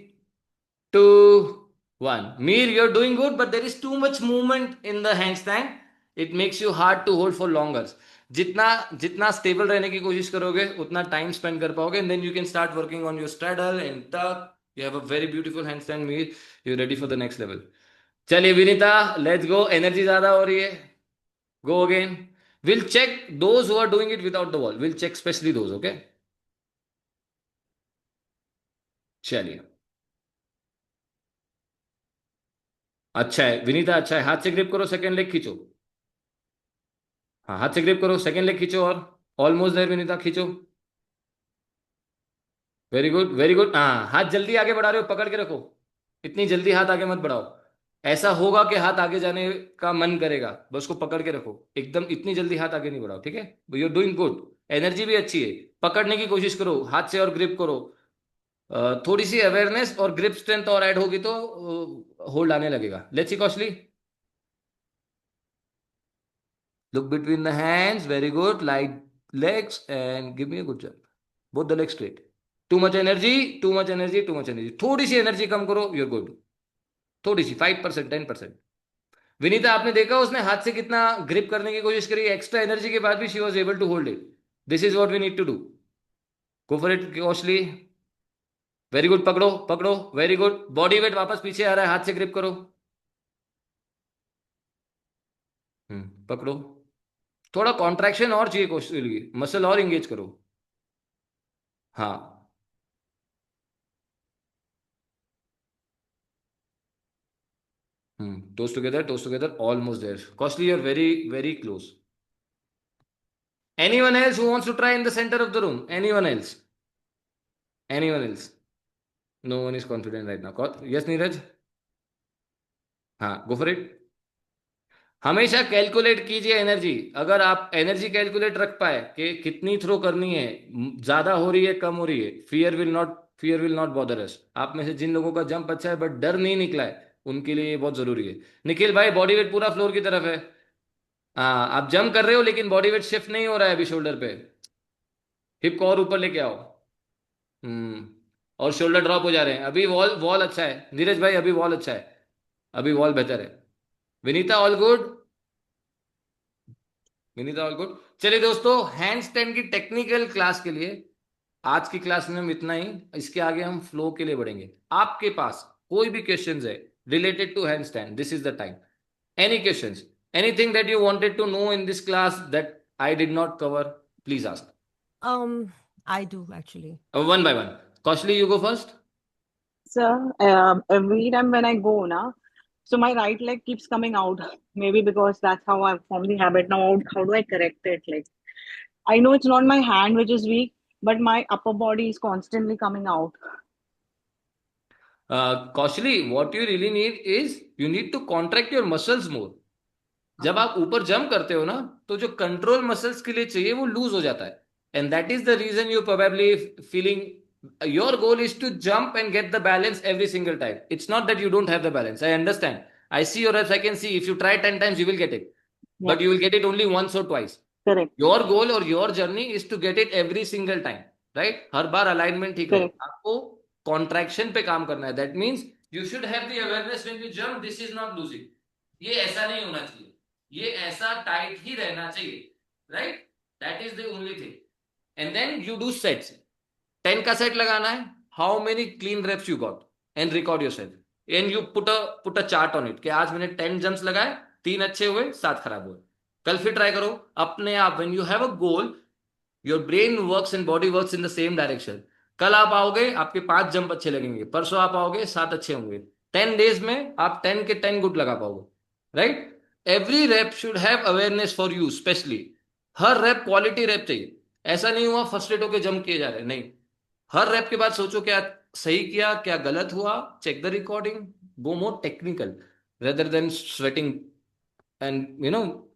A: 2, 1. Mir, you're doing good, but there is too much movement in the handstand. It makes you hard to hold for longer. जितना जितना stable रहने की कोशिश करोगे उतना टाइम स्पेंड कर पाओगे, and then you can start working on your straddle and tuck. You have a very beautiful handstand, Mir. You're ready for the next level. चलिए विनीता, लेट्स गो. एनर्जी ज्यादा हो रही है. Go again. We'll check those who are doing it without the wall. We'll check especially those, okay? चलिए, अच्छा है विनीता, अच्छा है. हाथ से ग्रिप करो, सेकंड लेग खींचो. हाँ, हाथ से ग्रिप करो, सेकंड लेग खींचो और ऑलमोस्ट देयर विनीता, खींचो. Very good, very good. हाँ, हाथ जल्दी आगे बढ़ा रहे हो, पकड़ के रखो. इतनी जल्दी हाथ आगे मत बढ़ाओ. ऐसा होगा कि हाथ आगे जाने का मन करेगा, बस उसको पकड़ के रखो. एकदम इतनी जल्दी हाथ आगे नहीं बढ़ाओ. ठीक है, you are doing good. Energy भी अच्छी है. पकड़ने की कोशिश करो हाथ से और ग्रिप करो. थोड़ी सी अवेयरनेस और ग्रिप स्ट्रेंथ और ऐड होगी तो होल्ड आने लगेगा. Let's see costly. Look between the hands. Very good. Light legs and give me a good jump. Both the legs straight. Too much energy, too much energy, too much energy. थोड़ी सी energy कम करो, you're good. थोड़ी सी 5%, 10%. विनीता, आपने देखा उसने हाथ से कितना grip करने की कोशिश करी, एक्स्ट्रा एनर्जी के बाद भी she was able to hold it. This is what we need to do. Go for it Kaushali. Very good. पकड़ो पकड़ो, वेरी गुड. बॉडी वेट वापस पीछे आ रहा है, हाथ से ग्रिप करो. पकड़ो. थोड़ा कॉन्ट्रैक्शन और चाहिए, कोशिश मसल और इंगेज करो. हाँ, toes together, almost there. Costly, you're very, very close. Anyone else who wants to try in the center of the room? Anyone else? Anyone else? No one is confident right now. Yes, Neeraj? हाँ, go for it. हमेशा calculate कीजिए energy. अगर आप energy calculate रख पाए कि कितनी throw करनी है, ज्यादा हो रही है, कम हो रही है, फियर विल नॉट बॉदर अस. आप में से जिन लोगों का जंप अच्छा है बट डर नहीं निकला है, उनके लिए ये बहुत जरूरी है. निखिल भाई, बॉडी वेट पूरा फ्लोर की तरफ है. हाँ, आप जंप कर रहे हो लेकिन बॉडी वेट शिफ्ट नहीं हो रहा है अभी शोल्डर पे. हिप को और ऊपर लेके आओ. और शोल्डर ड्रॉप हो जा रहे हैं. अभी वॉल वॉल अच्छा है नीरज भाई, अभी वॉल अच्छा है, अभी वॉल बेहतर है. Vinita, all good. Vinita all good. चलिए दोस्तों, हैंड स्टैंड की टेक्निकल क्लास के लिए आज की क्लास में हम इतना ही। इसके आगे हम फ्लो के लिए बढ़ेंगे। आपके पास कोई भी क्वेश्चंस है related to hand stand, this is the time. Any questions, anything that you wanted to know in this class that I did not cover, please ask
C: I do actually.
A: One by one. Kaushali, you go first.
D: Sir, every time when I go now, so my right leg keeps coming out. Maybe because that's how I've formed the habit now. How do I correct it? Like, I know it's not my hand which is weak, but my upper body is constantly coming out.
A: Kaushali, what you really need is you need to contract your muscles more. जब आप ऊपर jump करते हो ना, तो जो control muscles के लिए चाहिए वो लूज हो जाता है। And that is the reason you probably feeling your goal is to jump and get the balance every single time. It's not that you don't have the balance, I understand, I see your reps, I can see if you try 10 times you will get it,
D: Yeah,
A: but you will get it only once or twice.
D: correct,
A: Your goal or your journey is to get it every single time, right? Her bar alignment ठीक रहे,
D: correct,
A: आपको contraction पे काम करना है। That means you should have the awareness when you jump, this is not losing, ये ऐसा नहीं होना चाहिए, ये ऐसा टाइट ही रहना चाहिए, right? That is the only thing. And then you do sets. 10 का सेट लगाना है, how many clean reps you got, and record yourself, and you put a chart on it कि आज मैंने 10 जंप्स लगाए, 3 अच्छे हुए, 7 खराब हुए। कल फिर ट्राई करो अपने आप। When you have a goal, your brain works and body works in the same direction. कल आप आओगे, आपके 5 जंप अच्छे लगेंगे, परसों आप आओगे 7 अच्छे होंगे, 10 डेज में आप 10 के 10 गुड लगा पाओगे, right? Every rep should have awareness for you specially. हर रैप क्वालिटी रैप चाहिए। ऐसा नहीं हुआ फ्रस्ट्रेट होकर जंप किए जा रहे, नहीं। हर रैप के बाद सोचो क्या सही किया, क्या गलत हुआ, check the recording, go more technical rather than sweating and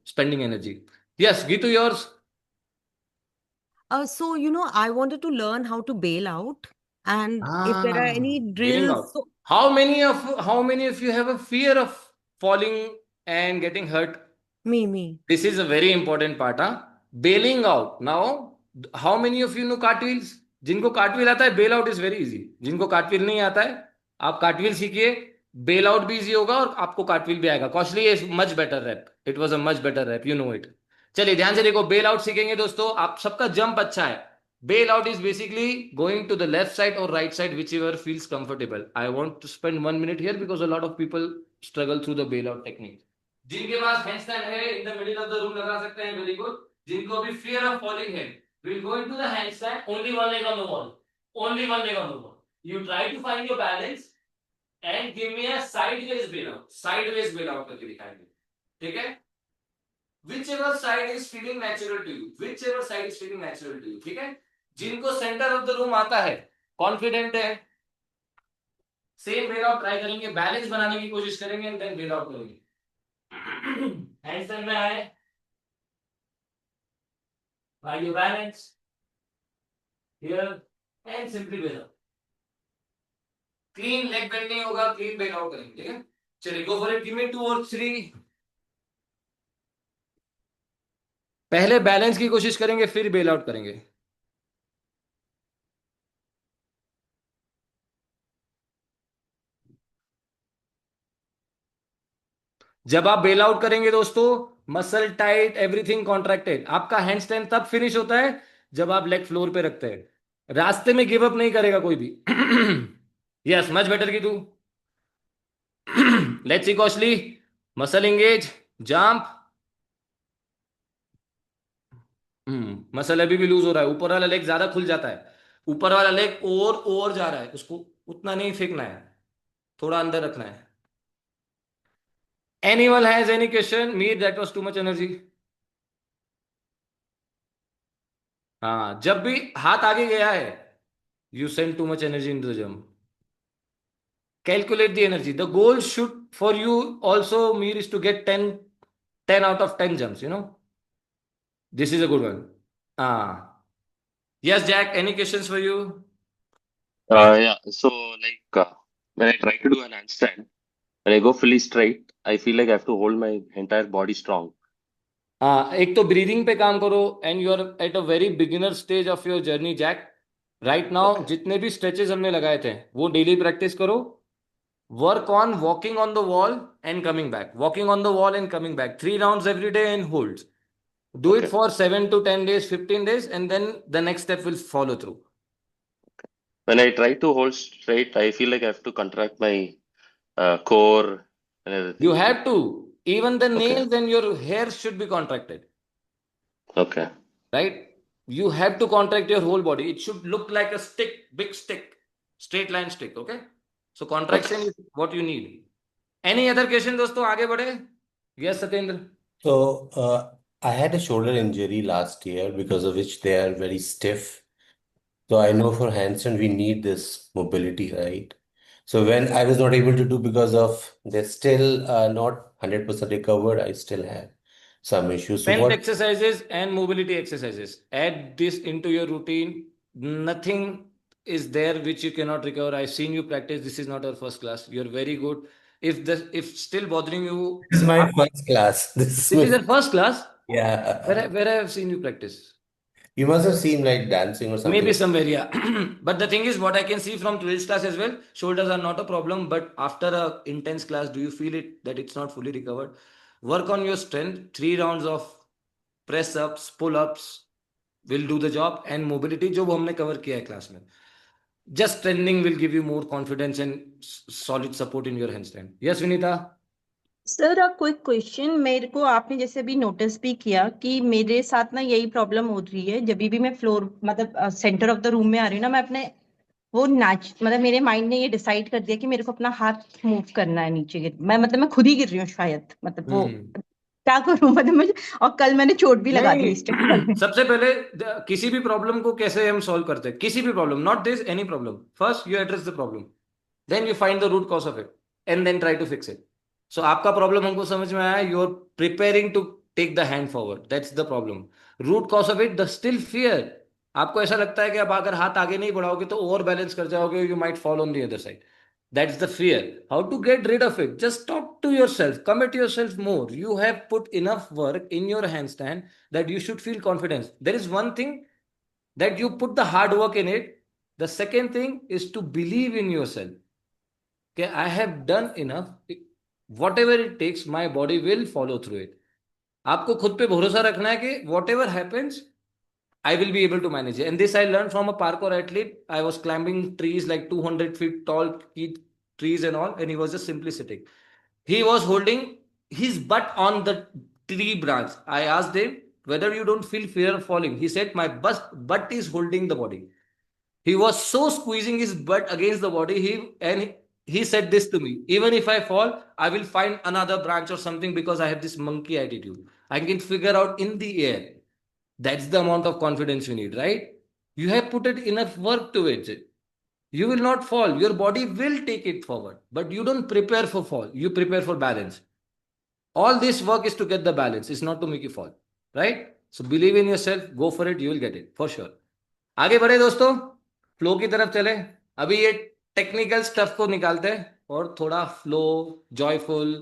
A: spending energy. Yes, Gitu, yours.
C: So, I wanted to learn how to bail out, and if there are any
A: Bailing
C: drills.
A: out.
C: So,
A: How many of you have a fear of falling and getting hurt?
C: me.
A: This is a very important part, huh? Bailing out. Now, how many of you know cartwheels? जिनको cartwheel आता है, bail out is very easy. जिनको cartwheel नहीं आता है, आप cartwheel सीखिए, bail out भी इजी होगा और आपको कार्टव्हील भी आएगा। Kaushali is much better rep, it was a much better rep, you know it. चलिए ध्यान से देखो, बेल आउट सीखेंगे दोस्तों। आप सबका जंप अच्छा है। Bail out is basically going to the left side और right side, whichever feels comfortable. I want to spend 1 minute here because a lot of people struggle through the bail out technique. जिनके पास handstand है, in the middle of the room लगा सकते हैं, very good. जिनको अभी fear of falling है, we'll go into the handstand, only one leg on the wall, only one leg on the wall. You try to find your balance and give me a sideways bail out करके दिखाएंगे, ठीक है? whichever side is feeling natural to you, ठीक है? जिनको centre of the room आता है, confident है, सेम बेल आउट ट्राई करेंगे, बैलेंस बनाने की कोशिश करेंगे एंड देन बेल आउट करेंगे। हैंडस्टैंड में आए, find your balance here and simply bail out. Clean leg bend नहीं होगा, क्लीन बेल आउट करेंगे, ठीक है? चलिए गो फॉर इट, गिव मी 2 और 3। पहले बैलेंस की कोशिश करेंगे, फिर बेल आउट करेंगे। जब आप बेल आउट करेंगे दोस्तों, मसल टाइट, एवरीथिंग कॉन्ट्रैक्टेड। आपका हैंड स्टैंड तब फिनिश होता है जब आप लेग फ्लोर पे रखते हैं। रास्ते में गिव अप नहीं करेगा कोई भी। यस, मच बेटर की तू। Let's see costly, muscle engage, jump. Muscle अभी भी लूज हो रहा है, ऊपर वाला लेग ज्यादा खुल जाता है, ऊपर वाला लेग और जा रहा है, उसको उतना नहीं फेंकना है, थोड़ा अंदर रखना है। Anyone has any question? Meet, that was too much energy. हाँ, जब भी हाथ आगे गया है, you send too much energy into the jump. Calculate the energy. The goal should for you also, Mir, is to get 10 out of 10 jumps, This is a good one. Yes, Jack, any questions for you?
F: Yeah, so when I try to do an handstand, when I go fully straight, I feel like I have to hold my entire body strong.
A: एक तो breathing पे काम करो, and you are at a very beginner stage of your journey Jack. Right now जितने भी stretches हमने लगाए थे वो डेली प्रैक्टिस करो। Work on walking on the wall and coming back, walking on the wall and coming back, 3 rounds every day and holds. Do it
F: Okay.
A: for 7 to 10 days, 15 days, and then the next step will follow through.
F: When I try to hold straight, I feel like I have to contract my core and
A: You
F: everything.
A: have to. Even the
F: Okay.
A: nails and your hair should be contracted,
F: Okay.
A: right? You have to contract your whole body. It should look like a stick, big stick, straight line stick, okay? So contraction
F: Okay.
A: is what you need. Any other question, दोस्तों आगे बढ़े? Yes, Satyendra.
E: So, I had a shoulder injury last year because of which they are very stiff. So I know for handstand we need this mobility, right? So when I was not able to do because of they're still not 100% recovered, I still have some issues. So
A: Strength
E: what?
A: exercises and mobility exercises. Add this into your routine. Nothing is there which you cannot recover. I've seen you practice. This is not our first class. You're very good. If still bothering you,
E: This is my first class. This is
A: this is
E: my
A: your first class.
E: yeah.
A: Where I have seen you practice.
E: You must have seen like dancing or something.
A: Maybe somewhere, yeah. But the thing is, what I can see from today's class as well, shoulders are not a problem. But after a intense class, do you feel it that it's not fully recovered? Work on your strength. 3 rounds of press ups, pull ups will do the job, and mobility जो वो हमने cover किया है class में. Just training will give you more confidence and solid support in your handstand. Yes, Vinita.
G: Sir a quick question मेरे को आपने जैसे अभी नोटिस भी किया कि मेरे साथ ना यही प्रॉब्लम हो रही है जब भी मैं फ्लोर मतलब सेंटर ऑफ द रूम में आ रही हूँ ना मैं अपने वो नाच मतलब मेरे माइंड ने ये डिसाइड कर दिया कि मेरे को अपना हाथ मूव करना है नीचे गिर मैं मैं खुद ही गिर रही हूँ शायद मतलब वो क्या करूं मतलब मुझे और कल मैंने चोट भी लगा दी इस चक्कर
A: नहीं
G: में
A: सबसे पहले किसी भी प्रॉब्लम को कैसे हम सॉल्व करते हैं किसी भी problem not this any problem first you address the problem then you find the root cause of it and then try to fix it so आपका प्रॉब्लम हमको समझ में आया you are preparing to take the hand forward that's the problem root cause of it the still fear आपको ऐसा लगता है कि आप अगर हाथ आगे नहीं बढ़ाओगे तो ओवर बैलेंस कर जाओगे you might fall on the other side that's the fear how to get rid of it just talk to yourself commit yourself more you have put enough work in your handstand that you should feel confidence there is one thing that you put the hard work in it the second thing is to believe in yourself okay I have done enough whatever it takes my body will follow through it आपको खुद पे भरोसा रखना है कि whatever happens I will be able to manage it. And this I learned from a parkour athlete. I was climbing trees like 200 feet tall trees and all, and he was just simply sitting. He was holding his butt on the tree branch. I asked him whether you don't feel fear of falling. He said, my butt is holding the body. He was so squeezing his butt against the body. He said this to me even if I fall, I will find another branch or something because I have this monkey attitude. I can figure out in the air. That's the amount of confidence you need, right? You have put it enough work to it. You will not fall. Your body will take it forward, but you don't prepare for fall. You prepare for balance. All this work is to get the balance. It's not to make you fall, right? So believe in yourself. Go for it. You will get it for sure. आगे बढ़े दोस्तों flow की तरफ चले अभी ये technical stuff को निकालते हैं और थोड़ा flow joyful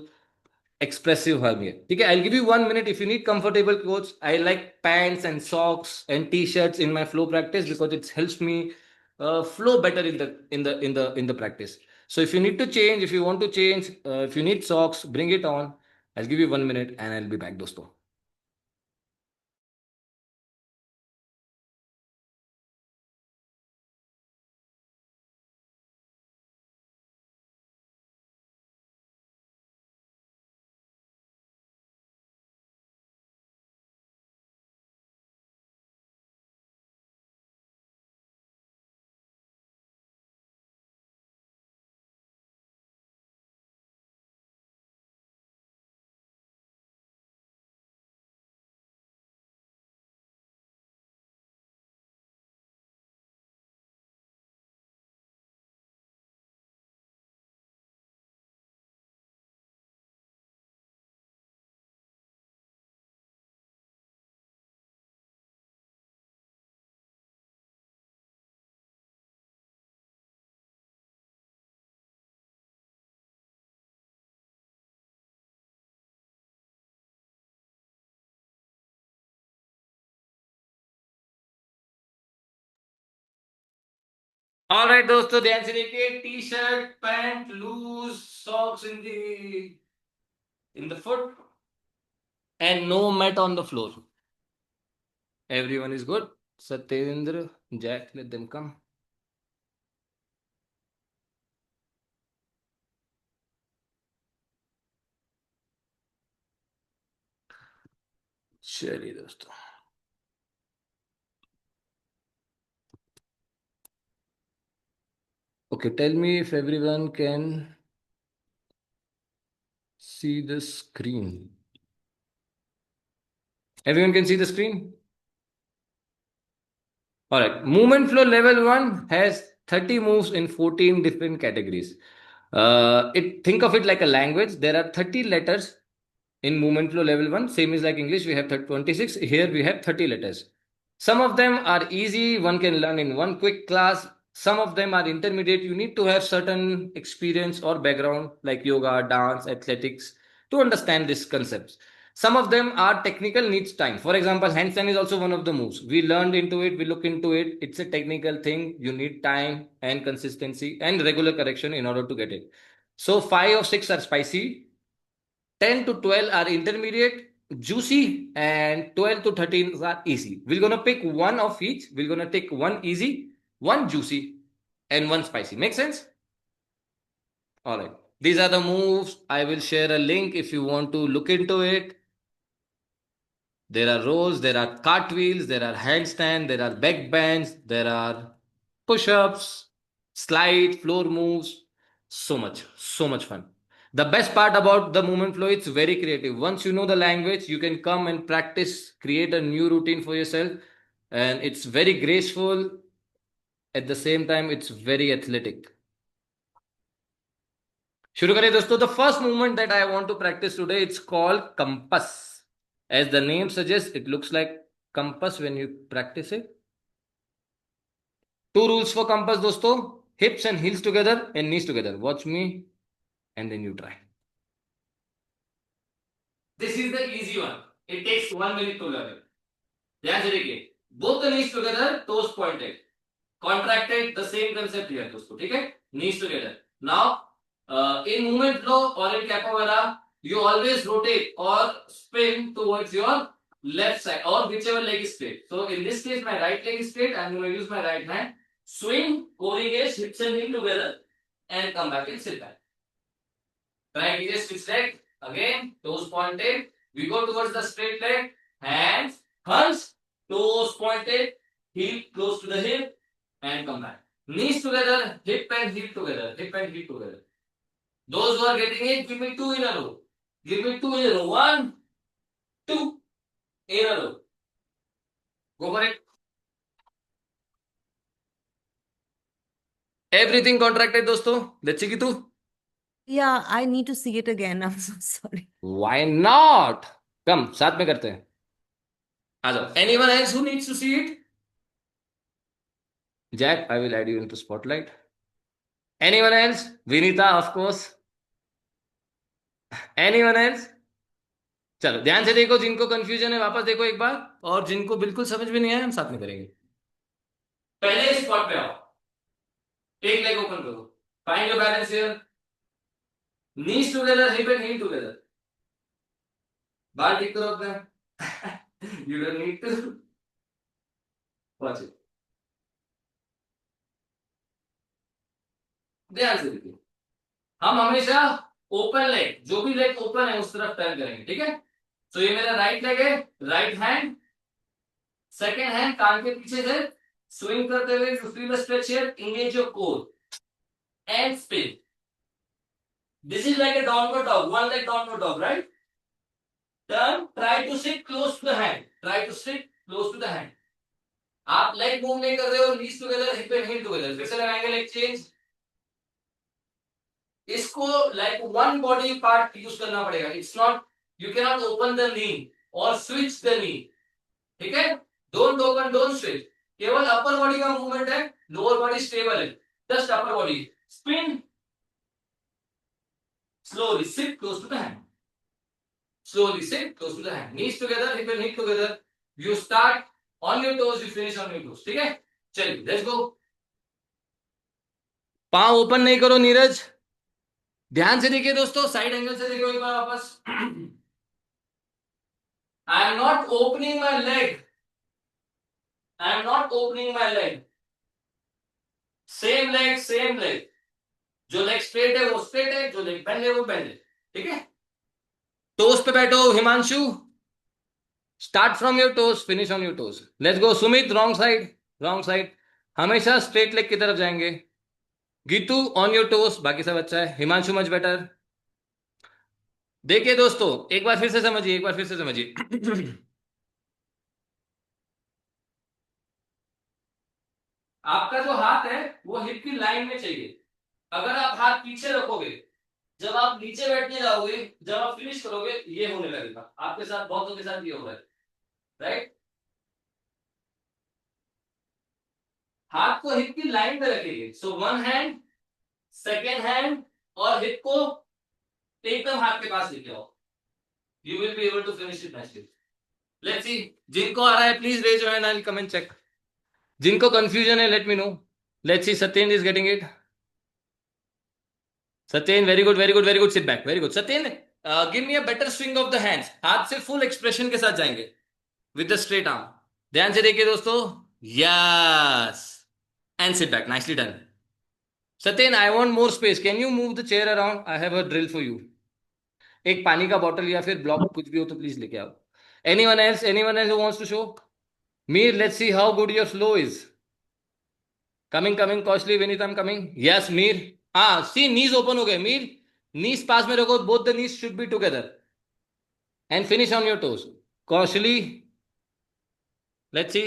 A: expressive hug here. Okay, I'll give you 1 minute if you need comfortable clothes. I like pants and socks and t-shirts in my flow practice because it helps me flow better in the practice. So if you need to change, if you want to change, if you need socks, bring it on. I'll give you 1 minute and I'll be back, dosto. All right, दोस्तों ध्यान से देखिए T shirt pant loose socks in the foot and no mat on the floor. Everyone is good. Satyendra, Jack, let them come. चलिए दोस्तों, okay, tell me if everyone can see the screen. Everyone can see the screen? All right. Movement flow level 1 has 30 moves in 14 different categories. Think of it like a language. There are 30 letters in movement flow level 1. Same is like English. We have 26. Here we have 30 letters. Some of them are easy. One can learn in one quick class. Some of them are intermediate. You need to have certain experience or background like yoga, dance, athletics to understand these concepts. Some of them are technical, needs time. For example, handstand is also one of the moves. We learned into it, we look into it. It's a technical thing. You need time and consistency and regular correction in order to get it. So 5 or 6 are spicy, 10 to 12 are intermediate, juicy, and 12 to 13 are easy. We're gonna pick one of each. We're gonna take one easy, one juicy, and one spicy. Make sense? All right. These are the moves. I will share a link if you want to look into it. There are rows, there are cartwheels, there are handstand, there are back bends, there are push-ups, slide, floor moves. So much fun. The best part about the movement flow, it's very creative. Once you know the language, you can come and practice, create a new routine for yourself, and it's very graceful. At the same time, it's very athletic. शुरू करें दोस्तों. The first movement that I want to practice today, it's called compass. As the name suggests, it looks like compass when you practice it. 2 rules for compass, dosto. Hips and heels together and knees together. Watch me and then you try. This is the easy one. It takes 1 minute to learn it. ध्यान से देखिए. Both the knees together, toes pointed. Contracted, the same concept here, दोस्तों. ठीक है? Knees together. Now, in movement flow or in capoeira, you always rotate or spin towards your left side or whichever leg is straight. So in this case, my right leg is straight. I'm going to use my right hand. Swing, co-engage, hips and knee together, and come back and sit back. Try engage switch leg again. Toes pointed. We go towards the straight leg. Hands, thumbs, toes pointed. Heel close to the hip, and come back. Knees together, hip and heel together. Hip and heel together. Those who are getting it, give me 2 in a row. Give me 2 in a row. 1, 2 in a row. Go for it. Everything contracted, दोस्तों. Let's see Gitu.
C: Yeah, I need to see it again. I'm so sorry.
A: Why not? Come, साथ में करते हैं. आ जाओ. Anyone else who needs to see it? Jack, I will add you into spotlight. Anyone else? Vinita, of course. Anyone else? चलो ध्यान से देखो. जिनको कंफ्यूजन है वापस देखो एक बार, और जिनको बिल्कुल समझ में नहीं आया हम साथ में करेंगे. पहले स्पॉट पे आओ. एक लेग ओपन करो. Find your balance here. Knees together, hip and heel together. बाल ठीक करो अपना. You don't need to watch it. ध्यान से देखिए. हम हमेशा ओपन लेग, जो भी लेग ओपन है उस तरफ टर्न करेंगे. ठीक है? तो ये मेरा राइट लेग है. राइट हैंड, सेकेंड हैंड कान के पीछे से स्विंग करते हुए you feel the stretch here. Engage your core and spin. This is like a downward dog. One leg downward dog, right? Turn. Try to sit close to the hand. Try to sit close to the hand. आप leg move नहीं कर रहे हो. Knees together, hip and heel together. फिर से लगाएंगे leg change. इसको like one body part use करना पड़ेगा. It's not. You cannot open the knee or switch the knee. ठीक है? Don't open, don't switch. केवल upper body का movement है. Lower body stable है. Just upper body. Spin. Slowly sit close to the hand. Slowly sit close to the hand. Knees together, hip and heel together. You start on your toes, you finish on your toes. ठीक है? चलिए, let's go. पांव open नहीं करो नीरज. ध्यान से देखिए दोस्तों. साइड एंगल से देखिए एक बार वापस. I am not opening my leg. I am not opening my leg. Same leg same leg, जो लेग स्ट्रेट है वो स्ट्रेट है, जो लेग बेंड है वो बेंड है, ठीक है। टोस पे बैठो Himanshu, start from your toes finish on your toes. Let's go. Sumit wrong side, wrong side, हमेशा स्ट्रेट लेग की तरफ जाएंगे। गीतू ऑन योर टोस, बाकी सब अच्छा है। Himanshu much better. देखिए दोस्तों, एक बार फिर से समझिए, एक बार फिर से समझिए। आपका जो हाथ है वो हिप की लाइन में चाहिए। अगर आप हाथ पीछे रखोगे, जब आप नीचे बैठने जाओगे, जब आप फिनिश करोगे, ये होने लगेगा। आपके साथ बहुतों के साथ ये हो रहा है, राइट। हाथ को हिप की लाइन पे रखेंगे। So one hand, second hand, और हिप को एकदम हाथ के पास लेके आओ। You will be able to finish it nicely. Let's see, जिनको आ रहा है please raise your hand, I will come and check. जिनको कंफ्यूजन है let me know. Let's see, Satyendra is getting it. Satyendra very good very good very good, sit back, very good. Satyendra, give me a better swing of the hands. हाथ से full expression के साथ जाएंगे with the straight arm. ध्यान से देखिए दोस्तों, yes, and sit back, nicely done. Satyendra, I want more space, can you move the chair around, I have a drill for you. एक पानी का बॉटल या फिर ब्लॉक कुछ भी हो तो प्लीज लेके आओ। Anyone else who wants to show? Mir, let's see how good your flow is. Coming Kaushali, Vineet I am coming. Yes Mir, हाँ सी, नीज ओपन हो गए मीर। नीज पास में रखो, both the knees should be together and finish on your toes. Kaushali, let's see,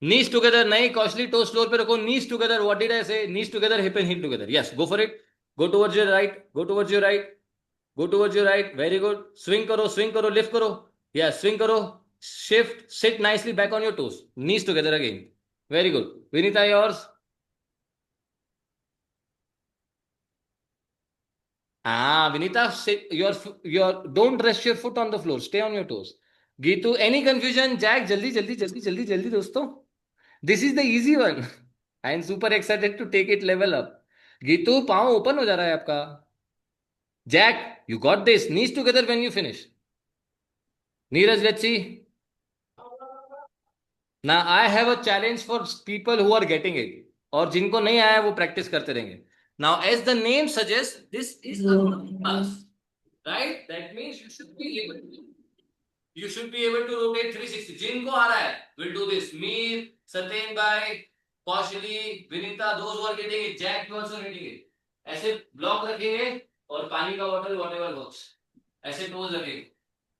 A: knees together नहीं, Kaushali toes floor पे रखो, knees together. What did I say? Knees together, hip and heel together. Yes, go for it. Go towards your right, go towards your right, go towards your right, very good. Swing करो, lift करो। Yes, swing करो, shift, sit nicely back on your toes, knees together again, very good. Vinita yours. Ah, Vinita, sit, your don't rest your foot on the floor. Stay on your toes. Geetu, any confusion? Jack, jaldi, दोस्तों. This is the easy one. I am super excited to take it level up. Geetu, पाँव open हो जा रहा है आपका। Jack, you got this. Knees together when you finish. Neeraj, let's see. Now I have a challenge for people who are getting it. और जिनको नहीं आया वो प्रैक्टिस करते रहेंगे। Now, as the name suggests, this is a class. Right? That means you should be able to rotate 360. जिनको आ रहा है, we'll do this. Mir, Satyen bhai, Kaushali, Vinita, those who are getting it, Jack, you also getting it. ऐसे block रखेंगे और पानी का bottle whatever works. ऐसे टोज रखेंगे.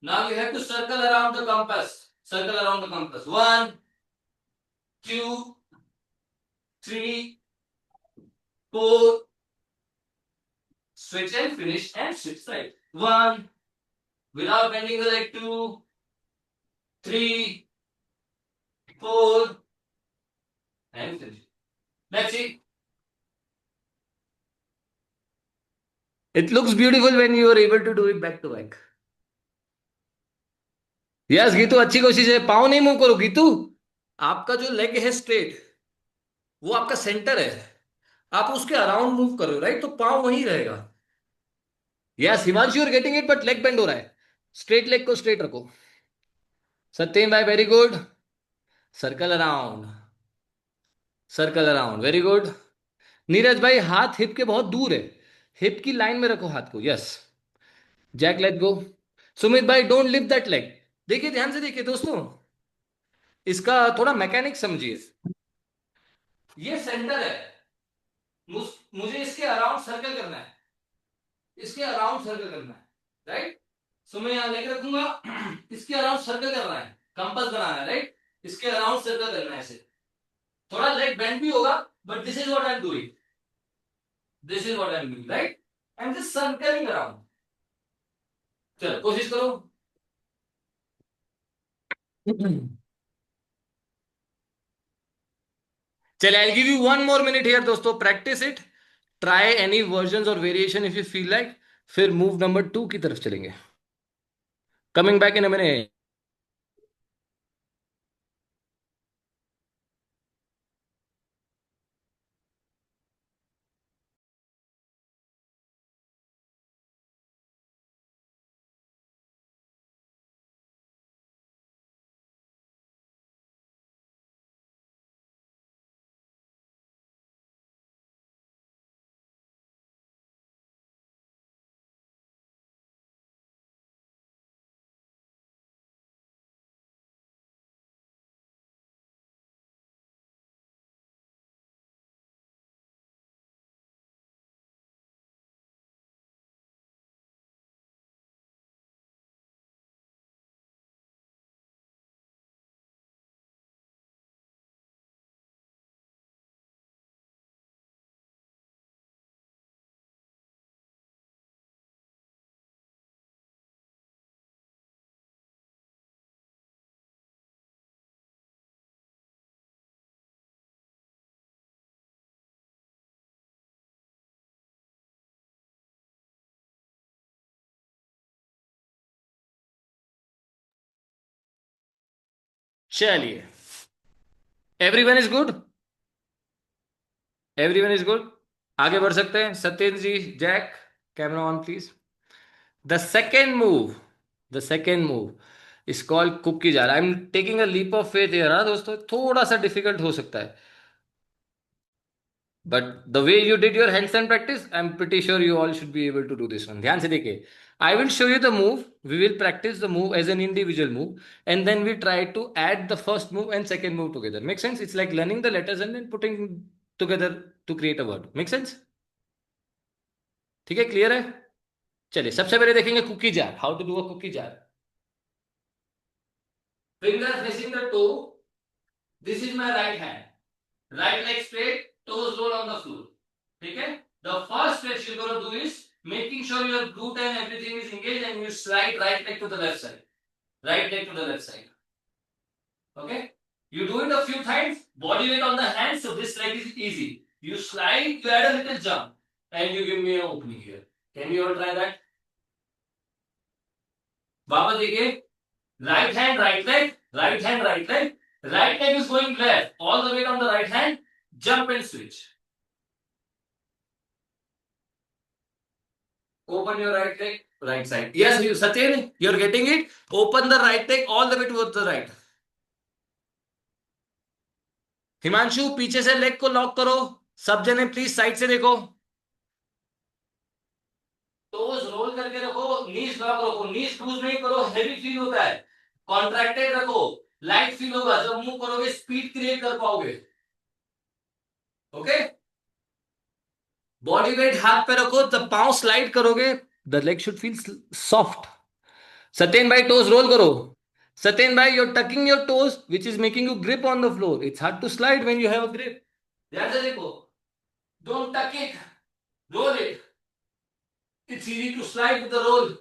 A: Now you have to circle around the compass. Circle around the compass. 1, 2, 3, 4. Switch and finish and switch side. 1. Without bending the leg. 2, 3, 4, and finish. That's it. It looks beautiful when you are able to do it back to back. Yes Geetu, अच्छी कोशिश है। पाँव नहीं move करो गीतू। आपका जो leg है straight, वो आपका सेंटर है, आप उसके अराउंड मूव करो, राइट, तो पाँव वहीं रहेगा। Yes Himanshu, you are getting it, but leg bend हो रहा है। स्ट्रेट लेग को स्ट्रेट रखो। सत्येन भाई, very good. Circle around, circle around, very good. Neeraj भाई, हाथ हिप के बहुत दूर है, हिप की लाइन में रखो हाथ को। Yes Jack, let go. Sumit भाई, डोंट लिफ्ट दैट लेग। देखिए, ध्यान से देखिए दोस्तों, इसका थोड़ा मैकेनिक समझिए। ये सेंटर है, मुझे इसके अराउंड सर्कल करना है, इसके अराउंड सर्कल करना है, राइट। सो मैं यहां लेके रखूंगा, इसके अराउंड सर्कल करना है, कंपास बनाना है, राइट। इसके अराउंड सर्कल करना है ऐसे। थोड़ा लेग बेंड भी होगा, but this is what I am doing, this is what I am doing, right. I am just circling around. चलो कोशिश करो। चलिए, I give you 1 more minute here दोस्तों, practice it, try any version और variation if you feel like, फिर move number 2 की तरफ चलेंगे। Coming back in a minute. चलिए, everyone is good, everyone is good, आगे बढ़ सकते हैं। सत्येंद्र जी, Jack, camera on please. The second move, the second move is called cookie jar. I am taking a leap of faith here. हाँ दोस्तों, थोड़ा सा difficult हो सकता है, but the way you did your handstand practice, I am pretty sure you all should be able to do this one. ध्यान से देखिए, I will show you the move, we will practice the move as an individual move, and then we try to add the first move and second move together. Make sense? It's like learning the letters and then putting together to create a word. Make sense? ठीक है, clear है? चलिए, सबसे पहले देखेंगे cookie jar, how to do a cookie jar. Finger facing the toe. This is my right hand. Right leg straight, toes roll on the floor. ठीक है? The first stretch you're going to do is making sure your glute and everything is engaged, and you slide right leg to the left side. Right leg to the left side. Okay? You do it a few times. Body weight on the hand, so this leg is easy. You slide, you add a little jump, and you give me an opening here. Can you all try that? वापस देखिए, right hand, right leg, right hand, right leg. Right leg is going left, all the weight on the right hand, jump and switch. Open your right leg, right side. Yes, you, Satyen, you're getting it. Open the right leg all the way towards the right. Himanshu, पीछे से leg को lock करो। सब जने please side से देखो। Toes role करके रखो, नीज लॉक रखो, नीज क्रूज नहीं करो, हेवी फील होता है। कॉन्ट्रैक्टेड रखो, लाइट फील होगा। जब मूव करोगे स्पीड क्रिएट कर पाओगे। ओके, बॉडी वेट हाथ पे रखो, जब पांव स्लाइड करोगे the leg should feel soft. Satyen भाई, टोज रोल करो। सत्येन भाई, you're tucking your toes, which is making you grip on the floor. It's hard to slide when you have a grip. ध्यान से देखो, don't tuck it, roll it. It's easy to slide with the roll.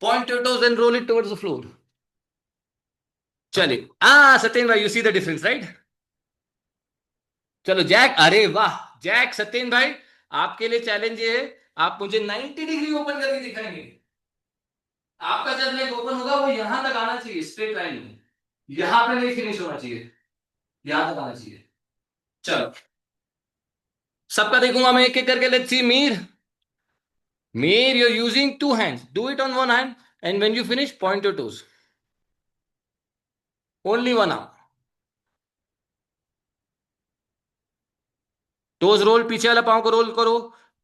A: Point your toes and roll it towards the floor. चलिए, सत्येन भाई, you see the difference, right? चलो Jack, अरे वाह Jack, सत्येन भाई, आपके लिए चैलेंज ये है, आप मुझे 90 डिग्री ओपन करके दिखाएंगे। आपका जब लेग ओपन होगा वो यहां तक आना चाहिए, स्ट्रेट लाइन में, यहां पे नहीं फिनिश होना चाहिए, यहां तक आना चाहिए। चलो, सबका देखूंगा मैं एक एक करके। Let's see, Mir you're using two hands, do it on one hand, and when you finish point your toes, only one arm. Toes roll, पीछे वाले पांव को रोल करो,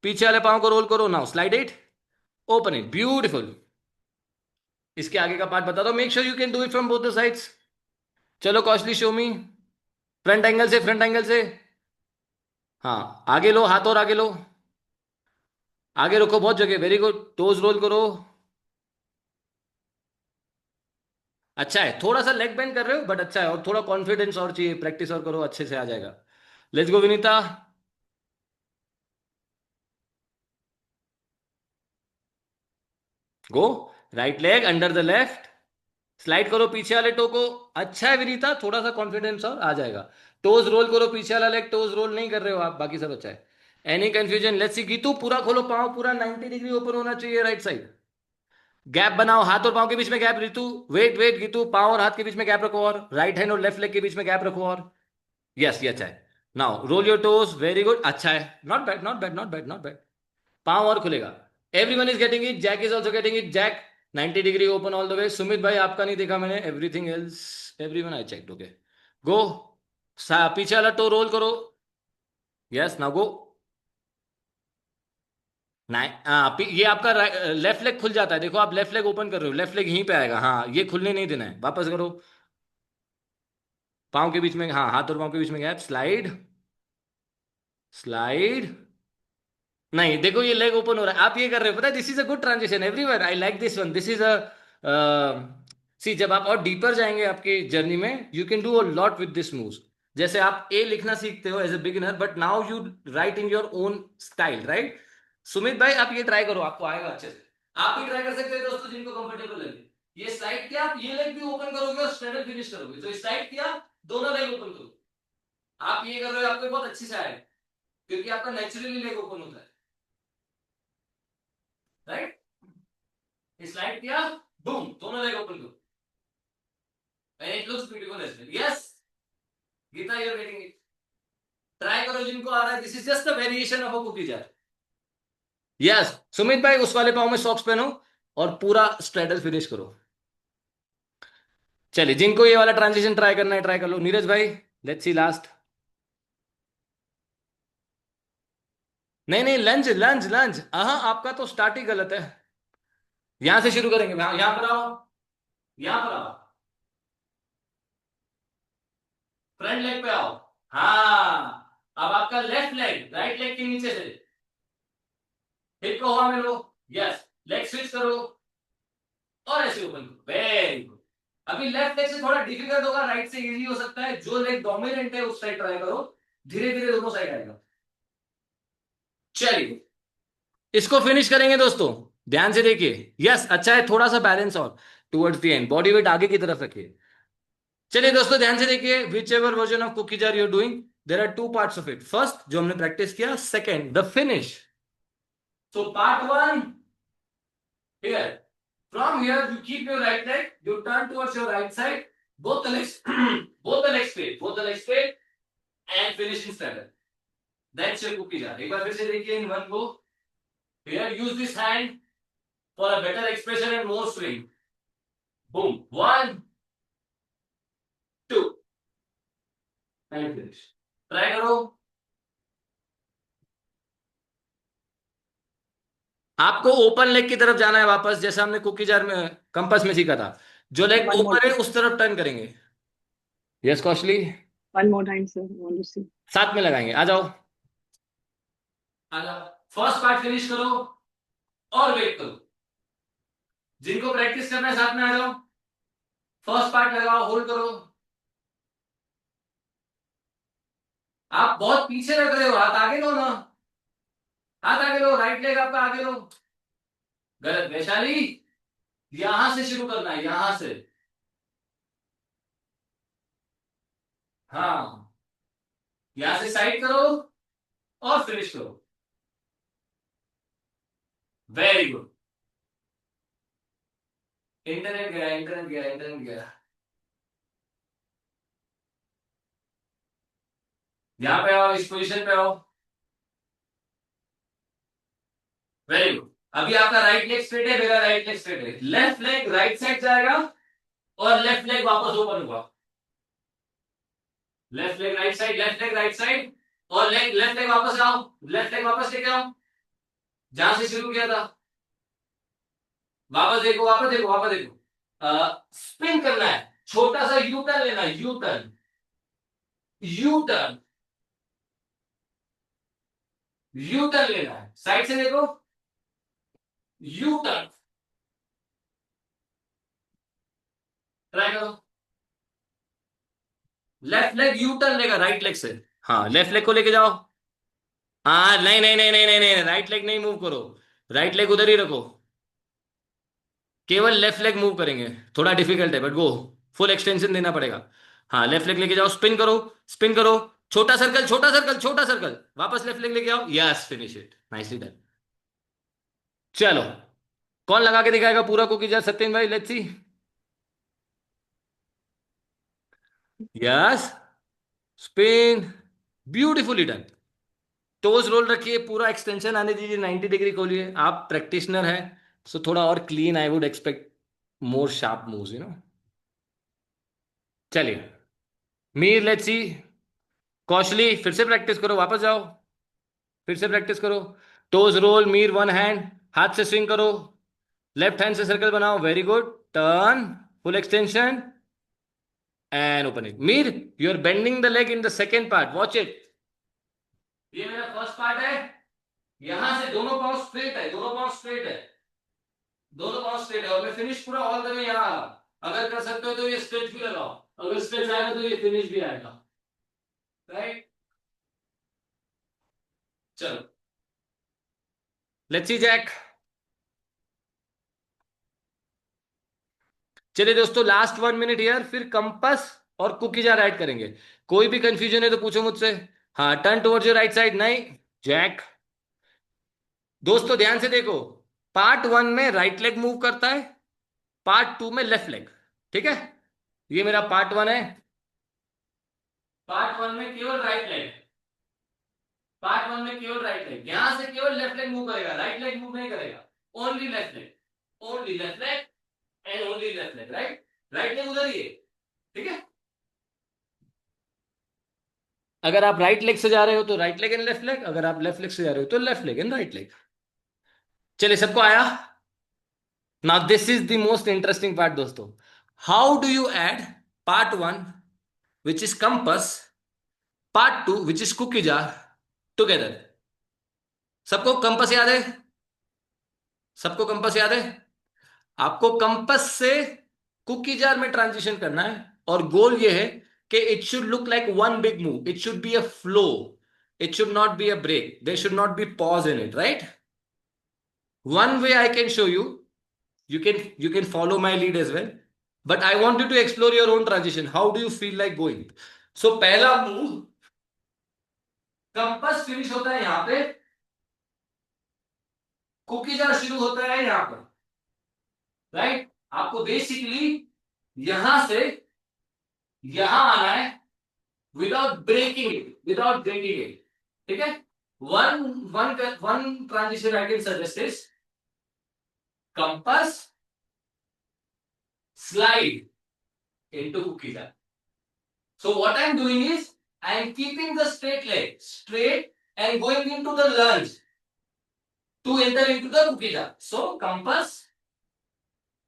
A: पीछे वाले पांव को रोल करो। Now slide it, open it, beautiful. इसके आगे का पार्ट बता दो, make sure you can do it from both the sides. चलो कौशली, शो मी, फ्रंट एंगल से, फ्रंट एंगल से। हाँ, आगे लो, हाथ और आगे लो, आगे रखो, बहुत जगह, वेरी गुड। टोज रोल करो, अच्छा है। थोड़ा सा लेग बेंड कर रहे हो बट अच्छा है, और थोड़ा कॉन्फिडेंस और चाहिए, प्रैक्टिस और करो, अच्छे से आ जाएगा। Let's go Vinita. Go, right leg under the left, slide करो पीछे वाले टो को। अच्छा है विनीता, थोड़ा सा कॉन्फिडेंस और आ जाएगा। टोज रोल करो, पीछे वाला लेग टोज रोल नहीं कर रहे हो आप, बाकी सब अच्छा है। Any confusion? Let's see, Geetu पूरा खोलो, पांव पूरा 90 डिग्री ओपन होना चाहिए राइट साइड। गैप बनाओ, हाथ और पांव के बीच में गैप। ऋतु, वेट वेट, गीतू, पांव और हाथ के बीच में गैप रखो, और राइट हैंड और लेफ्ट लेग के बीच में गैप रखो, और यस, ये अच्छा है। Now roll your toes, very good, अच्छा है, not bad, not bad, not bad, not bad. पांव और खुलेगा। Everyone is getting it, Jack is also getting it. Jack 90 degree open all the way. Sumit भाई, आपका नहीं देखा मैंने, everything else, everyone I checked, okay. Go, पीछे वाला टो रोल करो, यस, नाउ गो। ये आपका लेफ्ट लेग खुल जाता है, देखो आप लेफ्ट लेग ओपन कर रहे हो, लेफ्ट लेग यहीं पे आएगा। हाँ, ये खुलने नहीं देना है, वापस करो। पांव के बीच में, हाँ, हाथ और पांव के बीच में गैप, स्लाइड, स्लाइड। नहीं, देखो ये लेग ओपन हो रहा है, आप ये कर रहे हो, पता है, this is a good transition everyone, I like this one, this is a C. जब आप और डीपर जाएंगे आपकी जर्नी में, you can do a lot with this moves. जैसे आप ए लिखना सीखते हो as a beginner, but now you write in your own style, right? Sumit भाई, आप ये ट्राई करो, आपको आएगा अच्छे से। आप भी ट्राई कर सकते हैं दोस्तों, जिनको कंफर्टेबल लगे। ये स्लाइड किया, आप ये लेग भी ओपन करोगे और स्ट्रेडल फिनिश करोगे। तो स्लाइड किया, दोनों लेग ओपन करो। आप ये कर रहे हो, आपको बहुत अच्छे से आएगा, क्योंकि आपका नेचुरली लेग ओपन होता है, राइट? स्लाइड किया, बूम, दोनों लेग ओपन करो। and it looks beautiful as well. Yes, Geeta, you're getting it. Try करो जिनको आ रहा है. This is just a variation of a cookie jar. Yes Sumit भाई, उस वाले पाँव में सॉक्स पहनो और पूरा स्ट्रेडल फिनिश करो. चलिए, जिनको ये वाला ट्रांजिशन ट्राई करना है ट्राई कर लो. नीरज भाई, लेट्स सी लास्ट. नहीं नहीं, लंज लंज लंज. हाँ, आपका तो स्टार्ट ही गलत है. यहां से शुरू करेंगे. यहां पर आओ, यहां पर आओ, फ्रंट लेग पे आओ. हाँ, अब आपका लेफ्ट लेग राइट लेग के नीचे से हिप को हवा में लो. यस, लेग स्विच करो और ऐसे ओपन करो. Very good. अभी लेफ्ट लेग से थोड़ा डिफिकल्ट होगा, राइट से इजी हो सकता है. जो लेग डोमिनेंट है उस साइड ट्राई करो. धीरे धीरे दोनों साइड आएगा. चलिए, इसको फिनिश करेंगे दोस्तों. ध्यान से देखिए. यस, अच्छा है. थोड़ा सा बैलेंस और towards the end, body weight आगे की तरफ रखिए. चलिए दोस्तों, ध्यान से देखिए. Whichever version of cookie jar you doing, there are two parts of it. First जो हमने प्रैक्टिस किया, second the finish. So part one here. From here, you keep your right leg, you turn towards your right side, both the legs, both the legs straight, and finish in straddle. That's your cookie jar. एक बार फिर से देखिए in one go. Here, use this hand for a better expression and more swing. Boom. 1, 2, and finish. Try करो. आपको open leg की तरफ जाना है वापस, जैसा हमने कुकी जार में कंपास में सीखा था. जो लेग
D: One more
A: ऊपर है
D: time.
A: उस तरफ टर्न करेंगे. Yes Kaushali,
D: One more time, sir. I want to see.
A: साथ में लगाएंगे. आ जाओ, आ जाओ. फर्स्ट पार्ट फिनिश करो और वेट करो. जिनको प्रैक्टिस करना है साथ में आ जाओ. फर्स्ट पार्ट लगाओ, होल्ड करो. आप बहुत पीछे रख रहे हो. हाथ आगे लो ना, हाथ आगे लो. राइट लेग आपका आगे लो. गलत वैशाली. यहां से शुरू करना है, यहां से. हाँ, यहां से साइड करो और फिनिश करो. Very good. इंटरनेट गया, इंटरनेट गया, इंटरनेट गया. यहां पे आओ, इस पोजीशन पे आओ. Very good. अभी आपका राइट लेग स्ट्रेट है, मेरा राइट लेग स्ट्रेट है. लेफ्ट लेग राइट साइड जाएगा और लेफ्ट लेग वापस ओपन होगा. Left leg right side, left leg right side, और लेफ्ट लेग वापस आओ. लेफ्ट लेग वापस लेके आओ जहां से शुरू किया था. वापस देखो, वापस देखो, वापस देखो. स्पिन करना है. छोटा सा यू टर्न लेना है. U turn, U turn, U turn लेना है. साइड से देखो, यू टर्न. ट्राई करो. लेफ्ट लेग यू टर्न लेगा राइट लेग से. हाँ, लेफ्ट लेग को लेके जाओ. हाँ, नहीं नहीं नहीं नहीं नहीं नहीं, राइट लेग नहीं मूव करो. राइट लेग उधर ही रखो. केवल लेफ्ट लेग मूव करेंगे. थोड़ा डिफिकल्ट है बट गो. फुल एक्सटेंशन देना पड़ेगा. हाँ, लेफ्ट लेग लेके जाओ. स्पिन करो, स्पिन करो. छोटा सर्कल, छोटा सर्कल, छोटा सर्कल. वापस लेफ्ट लेग लेके आओ. Yes, finish it. Nicely done. चलो, कौन लगा के दिखाएगा पूरा कुकी जार? सत्येन भाई, let's see. Yes, spin, beautifully done. Toes roll रखिए, पूरा एक्सटेंशन आने दीजिए. 90 डिग्री खोलिए. आप प्रैक्टिशनर है, सो थोड़ा और clean I would expect. More sharp moves, चलिए, मीर लेट्स सी. कौशली, फिर से प्रैक्टिस करो. वापस जाओ, फिर से प्रैक्टिस करो. Toes roll. Mir one hand, हाथ से स्विंग करो. लेफ्ट हैंड से सर्कल बनाओ. Very good. Turn, full extension and open it. Mir, you are bending the leg in the second part. Watch it. ये मेरा फर्स्ट पार्ट है. यहां से दोनों पांव स्ट्रेट है, दोनों पांव स्ट्रेट है, दोनों पांव स्ट्रेट है. और मैं फिनिश पूरा ऑल द वे यहां. अगर कर सकते हो तो ये स्ट्रेच भी लगाओ. अगर स्ट्रेच आएगा तो ये फिनिश भी आएगा. राइट. चलो, लेट्स सी जैक. चलिए दोस्तों, लास्ट 1 मिनट हियर. फिर कंपास और कुकी जार ऐड करेंगे. कोई भी कंफ्यूजन है तो पूछो मुझसे. हाँ, turn towards your right side. नहीं, जैक. दोस्तों ध्यान से देखो. पार्ट 1 में राइट लेग मूव करता है, पार्ट 2 में लेफ्ट लेग. ठीक है. ये मेरा पार्ट 1 है। पार्ट 1 में केवल राइट लेग, पार्ट 1 में केवल राइट लेग, यहां से केवल लेफ्ट लेग मूव करेगा, राइट लेग मूव नहीं करेगा, only left leg, only left leg and only left leg, right, right leg उधर ही है, ठीक है। अगर आप राइट लेग से जा रहे हो तो right leg and left leg, अगर आप लेफ्ट लेग से जा रहे हो तो left leg and right leg. चलिए, सबको आया? Now this is the most interesting part दोस्तों। How do you add part 1 which is compass, part 2 which is cookie jar together? सबको कंपस याद है? सबको कंपस याद है? आपको कंपस से कुकी जार में ट्रांजिशन करना है, और गोल ये है कि it should look like one big move, it should be a flow, it should not be a break, there should not be pause in it, right? One way I can show you, you can follow my lead as well, but I want you to explore your own transition. How do you feel like going? So पहला move, compass finish होता है यहां पे, cookie jar शुरू होता है यहां पर, राइट? आपको बेसिकली यहां से यहां आना है without breaking it, without breaking it, ठीक है। One one one transition I can suggest is compass slide into cookie jar. So what I am doing is I am keeping the straight leg straight and going into the lunge to enter into the cookie jar. So compass,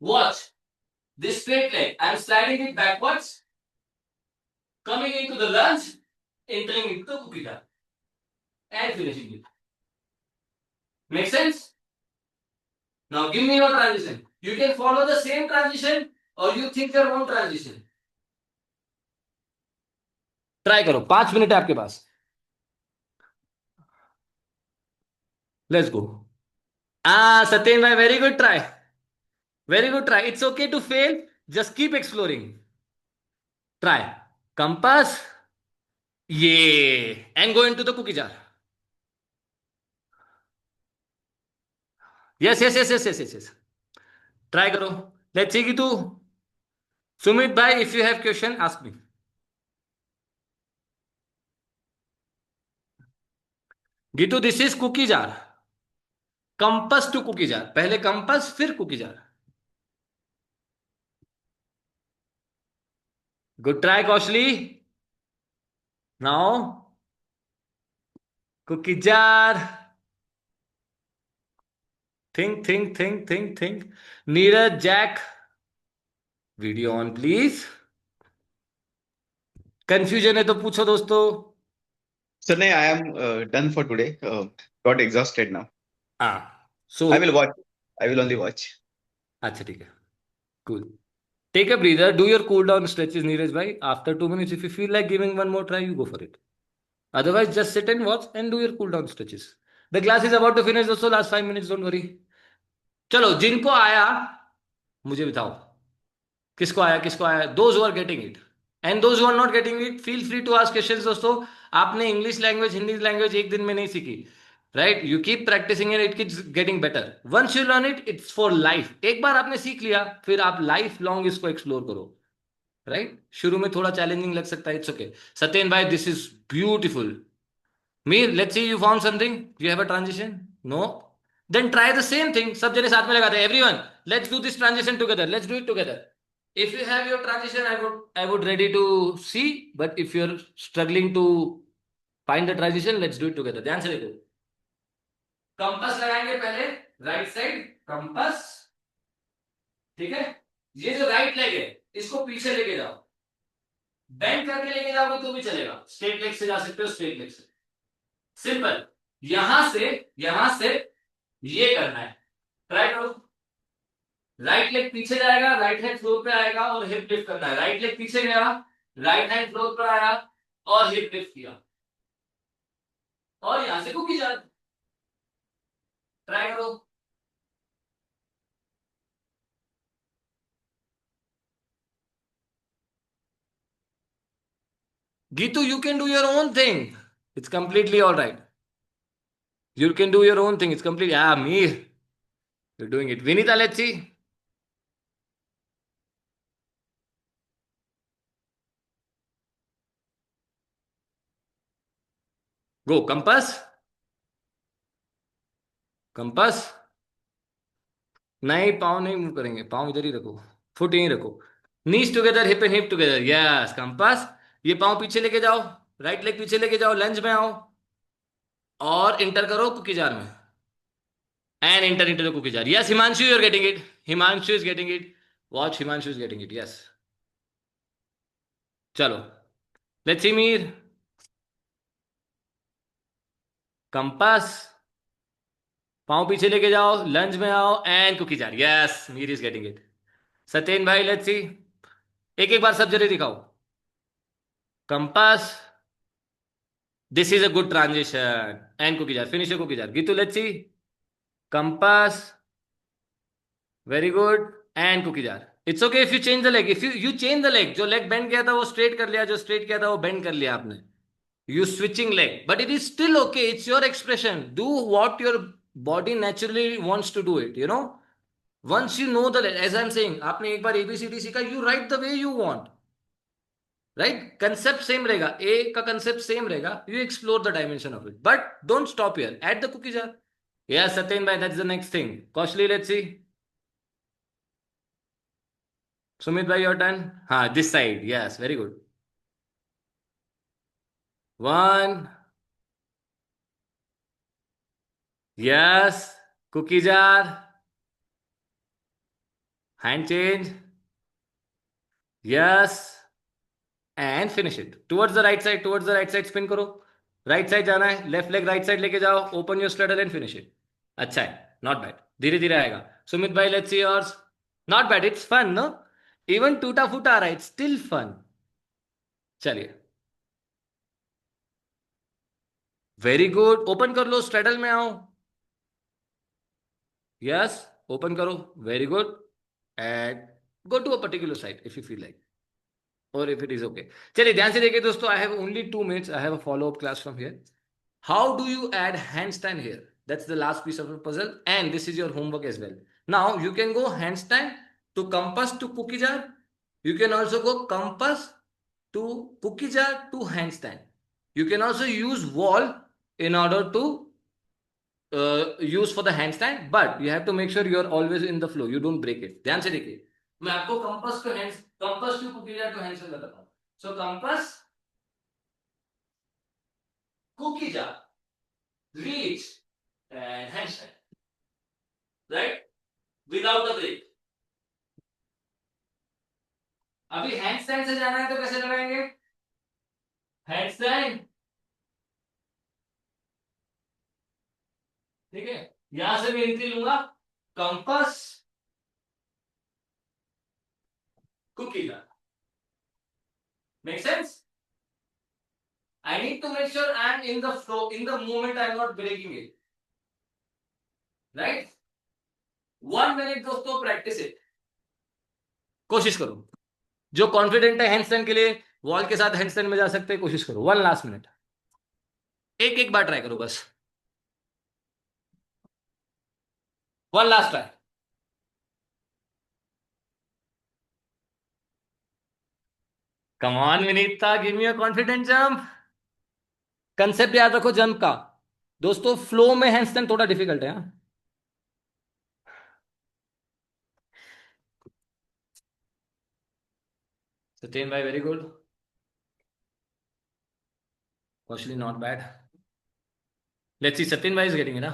A: watch this straight leg. I am sliding it backwards, coming into the lunge, entering into the cookie jar, and finishing it. Make sense? Now give me your transition. You can follow the same transition or you think your own transition. Try करो, 5 minute है आपके पास। Let's go. Satyen भाई, very good try, very good try. It's okay to fail, just keep exploring. Try compass, yeah, and go into the cookie jar. Yes yes yes yes yes yes yes, try करो। Let's see Geetu. Sumit भाई, if you have question ask me. Geetu, this is cookie jar, compass to cookie jar, पहले compass फिर cookie jar. Good try Kaushali. Now cookie jar, think. Neeraj, Jack, video on please. Confusion है तो पूछो दोस्तों।
H: So, no, I am done for today. Got exhausted now.
A: So
H: I will watch. I will only watch.
A: अच्छा, ठीक है, cool. Take a breather, do your cool down stretches, Neeraj bhai. After 2 minutes, if you feel like giving one more try, you go for it. Otherwise, just sit and watch and do your cool down stretches. The class is about to finish, दोस्तों, last 5 minutes, don't worry. चलो, जिनको आया मुझे बताओ, किसको आया, किसको आया? Those who are getting it and those who are not getting it, feel free to ask questions दोस्तों। आपने इंग्लिश लैंग्वेज, हिंदी लैंग्वेज एक दिन में नहीं सीखी, right? You keep practicing and it keeps getting better. Once you learn it, it's for life. एक बार आपने सीख लिया, फिर आप लाइफ लॉन्ग इसको एक्सप्लोर करो, राइट? शुरू में थोड़ा चैलेंजिंग लग सकता है, इट्स ओके। सत्येन भाई, this is beautiful. Mir, let's see, you found something, you have a transition? No? Then try the same thing. सब जने साथ में लगाते हैं। Everyone, let's do this transition together, let's do it together. If you have your transition, I would ready to see, but if you're struggling to find the transition, let's do it together. ध्यान से देखो, compass लगाएंगे पहले, right side compass, ठीक है। ये जो right leg है, इसको पीछे लेके जाओ, बेंड करके लेके जाओगे तो भी चलेगा। स्ट्रेट लेग से जा सकते हो, स्ट्रेट लेग से, सिंपल। यहां से ये करना है, ट्राई करो। राइट लेग पीछे जाएगा, राइट हैंड फ्लोर पे आएगा और हिप लिफ्ट करना है। राइट लेग पीछे गया, राइट हैंड फ्लोर पर आया और हिप लिफ्ट किया, और यहां से कुकी जार। ट्राई करो। Gitu, you can do your own thing. It's completely all right. You can do your own thing. It's completely, me. You're doing it. Vinita, let's see. Go. Compass, compass. नहीं, पाँव नहीं move करेंगे, पाँव इधर ही रखो, foot यहीं रखो, knees together, hip and hip together, yes compass. ये पाँव पीछे लेके जाओ, राइट लेग पीछे लेके जाओ, लंज में आओ और इंटर करो कुकी जार में, and enter enter cookie jar. Yes Himanshu, you are getting it, Himanshu is getting it, watch, Himanshu is getting it, yes. चलो लेट्स सी मीर, कंपास, पाँव पीछे लेके जाओ, लंज में आओ and cookie jar, yes Mir is getting it. Satyen भाई let's see, एक एक बार सब जगह दिखाओ। Compass, this is a good transition, and cookie jar, finish cookie jar. Geetu let's see, compass, very good, and cookie jar. It's okay if you change the leg, if you change the leg, जो leg bend किया था वो straight कर लिया, जो straight किया था वो बेंड कर लिया आपने, you switching leg, but it is still okay, it's your expression, do what your body naturally wants to do it, you know, once you know the, as I'm saying, आपने एक बार ABCD सीखा, you write the way you want, right, concept same रहेगा, A का concept same रहेगा, you explore the dimension of it, but don't stop here, add the cookie jar. Yeah, Satyen bhai, that's the next thing. Kaushali, let's see. Sumit bhai, your turn. Ha, this side, yes, very good. One, yes, cookie jar, hand change, yes, and finish it towards the right side, towards the right side spin करो, right side जाना है, left leg right side लेके जाओ, open your straddle and finish it. अच्छा है, not bad, धीरे धीरे आएगा। सुमित भाई let's see yours. Not bad, it's fun, no? Even टूटा फूटा आ रहा है, it's still fun. चलिए, वेरी गुड, ओपन कर लो, स्ट्रेडल में आओ, यस, ओपन करो, very good, and go to a particular side if you feel like, और इफ इट इज ओके। चलिए ध्यान से देखिए दोस्तों, I have only 2 minutes, I have a follow up class from here. How do you add handstand here? That's the last piece of the puzzle and this is your homework as well. Now you can go handstand to compass to cookie jar, you can also go compass to cookie jar to handstand. You can also use wall in order to use for the handstand, but you have to make sure you are always in the flow, you don't break it. ध्यान से देखिए, मैं आपको compass to hands, compass to cookie jar to handstand बताता हूँ। So compass, cookie jar, reach and handstand, right, without the break। अभी handstand से जाना है तो कैसे लगाएंगे? हैंडस्टैंड, ठीक है, यहां से मैं एंट्री लूंगा, compass, cookie jar, make sense? I need to make sure I am in the flow, in the moment, I am not breaking it, right? 1 minute दोस्तों, प्रैक्टिस इट, कोशिश करो। जो कॉन्फिडेंट है हैंडस्टैंड के लिए, वॉल के साथ हैंडस्टैंड में जा सकते हैं, कोशिश करो। 1 लास्ट मिनट, एक एक बार ट्राई करो बस, 1 last try. Come on Vinita, give me a confident jump. Concept याद रखो जंप का दोस्तों, फ्लो में हैंडस्टैंड थोड़ा डिफिकल्ट है। सत्येन भाई very good, Kaushali not bad, let's see Satyen भाई इज गेटिंग इट ना।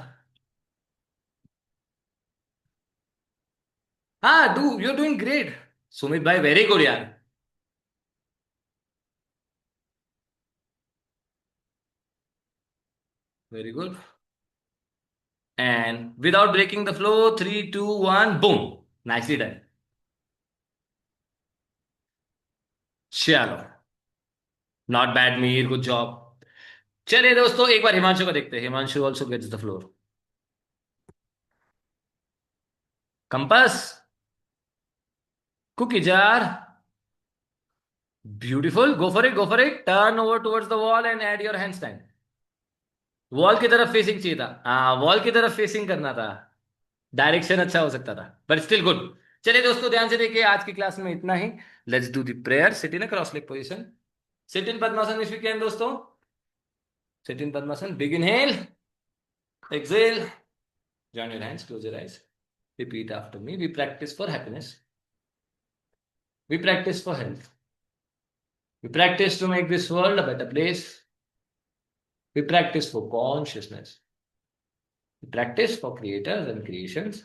A: हाँ, do, you are doing great. Sumit भाई वेरी गुड यार, very good, and without breaking the flow, 3 2 1 boom, nicely done। चलो, not bad Mir, good job. चलिए दोस्तों, एक बार हिमांशु का देखते हैं, Himanshu also gets the floor. Compass, cookie jar, beautiful, go for it, go for it, turn over towards the wall and add your handstand. Wall की तरफ फेसिंग चाहिए था, हाँ वॉल की तरफ फेसिंग करना था, डायरेक्शन अच्छा हो सकता था, बट स्टिल गुड। चलिए दोस्तों ध्यान से देखिए, आज की क्लास में इतना ही। Let's do the prayer, sit in a cross leg position, sit in Padmasana if you can दोस्तों। Sit in Padmasana. Big inhale. Exhale. Join your hands. Close your eyes. Repeat after me. We practice for happiness. We practice for health. We practice to make this world a better place. We practice for consciousness. We practice for creators and creations.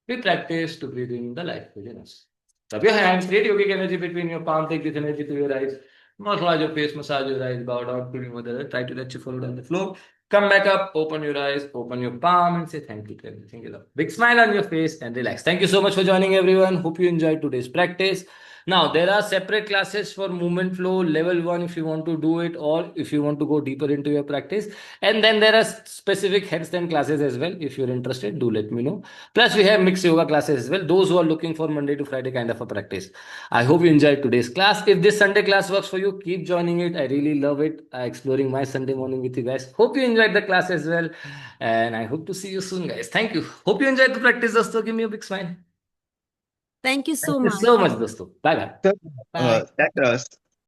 A: We practice to breathe in the life within us. Rub your hands, create yogic energy between your palm, take this energy to your eyes. Massage your face, massage your eyes, bow down to your mother. Try to let your forehead on the floor. Come back up, open your eyes, open your palm, and say thank you to everything you love. Big smile on your face and relax. Thank you so much for joining, everyone. Hope you enjoyed today's practice. Now, there are separate classes for movement flow, level 1 if you want to do it, or if you want to go deeper into your practice. And then there are specific handstand classes as well. If you're interested, do let me know. Plus, we have mixed yoga classes as well. Those who are looking for Monday to Friday kind of a practice. I hope you enjoyed today's class. If this Sunday class works for you, keep joining it. I really love it. Exploring my Sunday morning with you guys. Hope you enjoyed the class as well. And I hope to see you soon, guys. Thank you. Hope you enjoyed the practice, dosto. Give me a big smile.
C: Thank you so
A: Thank you
C: much.
A: so much, dosto. Bye bye.
H: Sir,
C: Bye.
H: that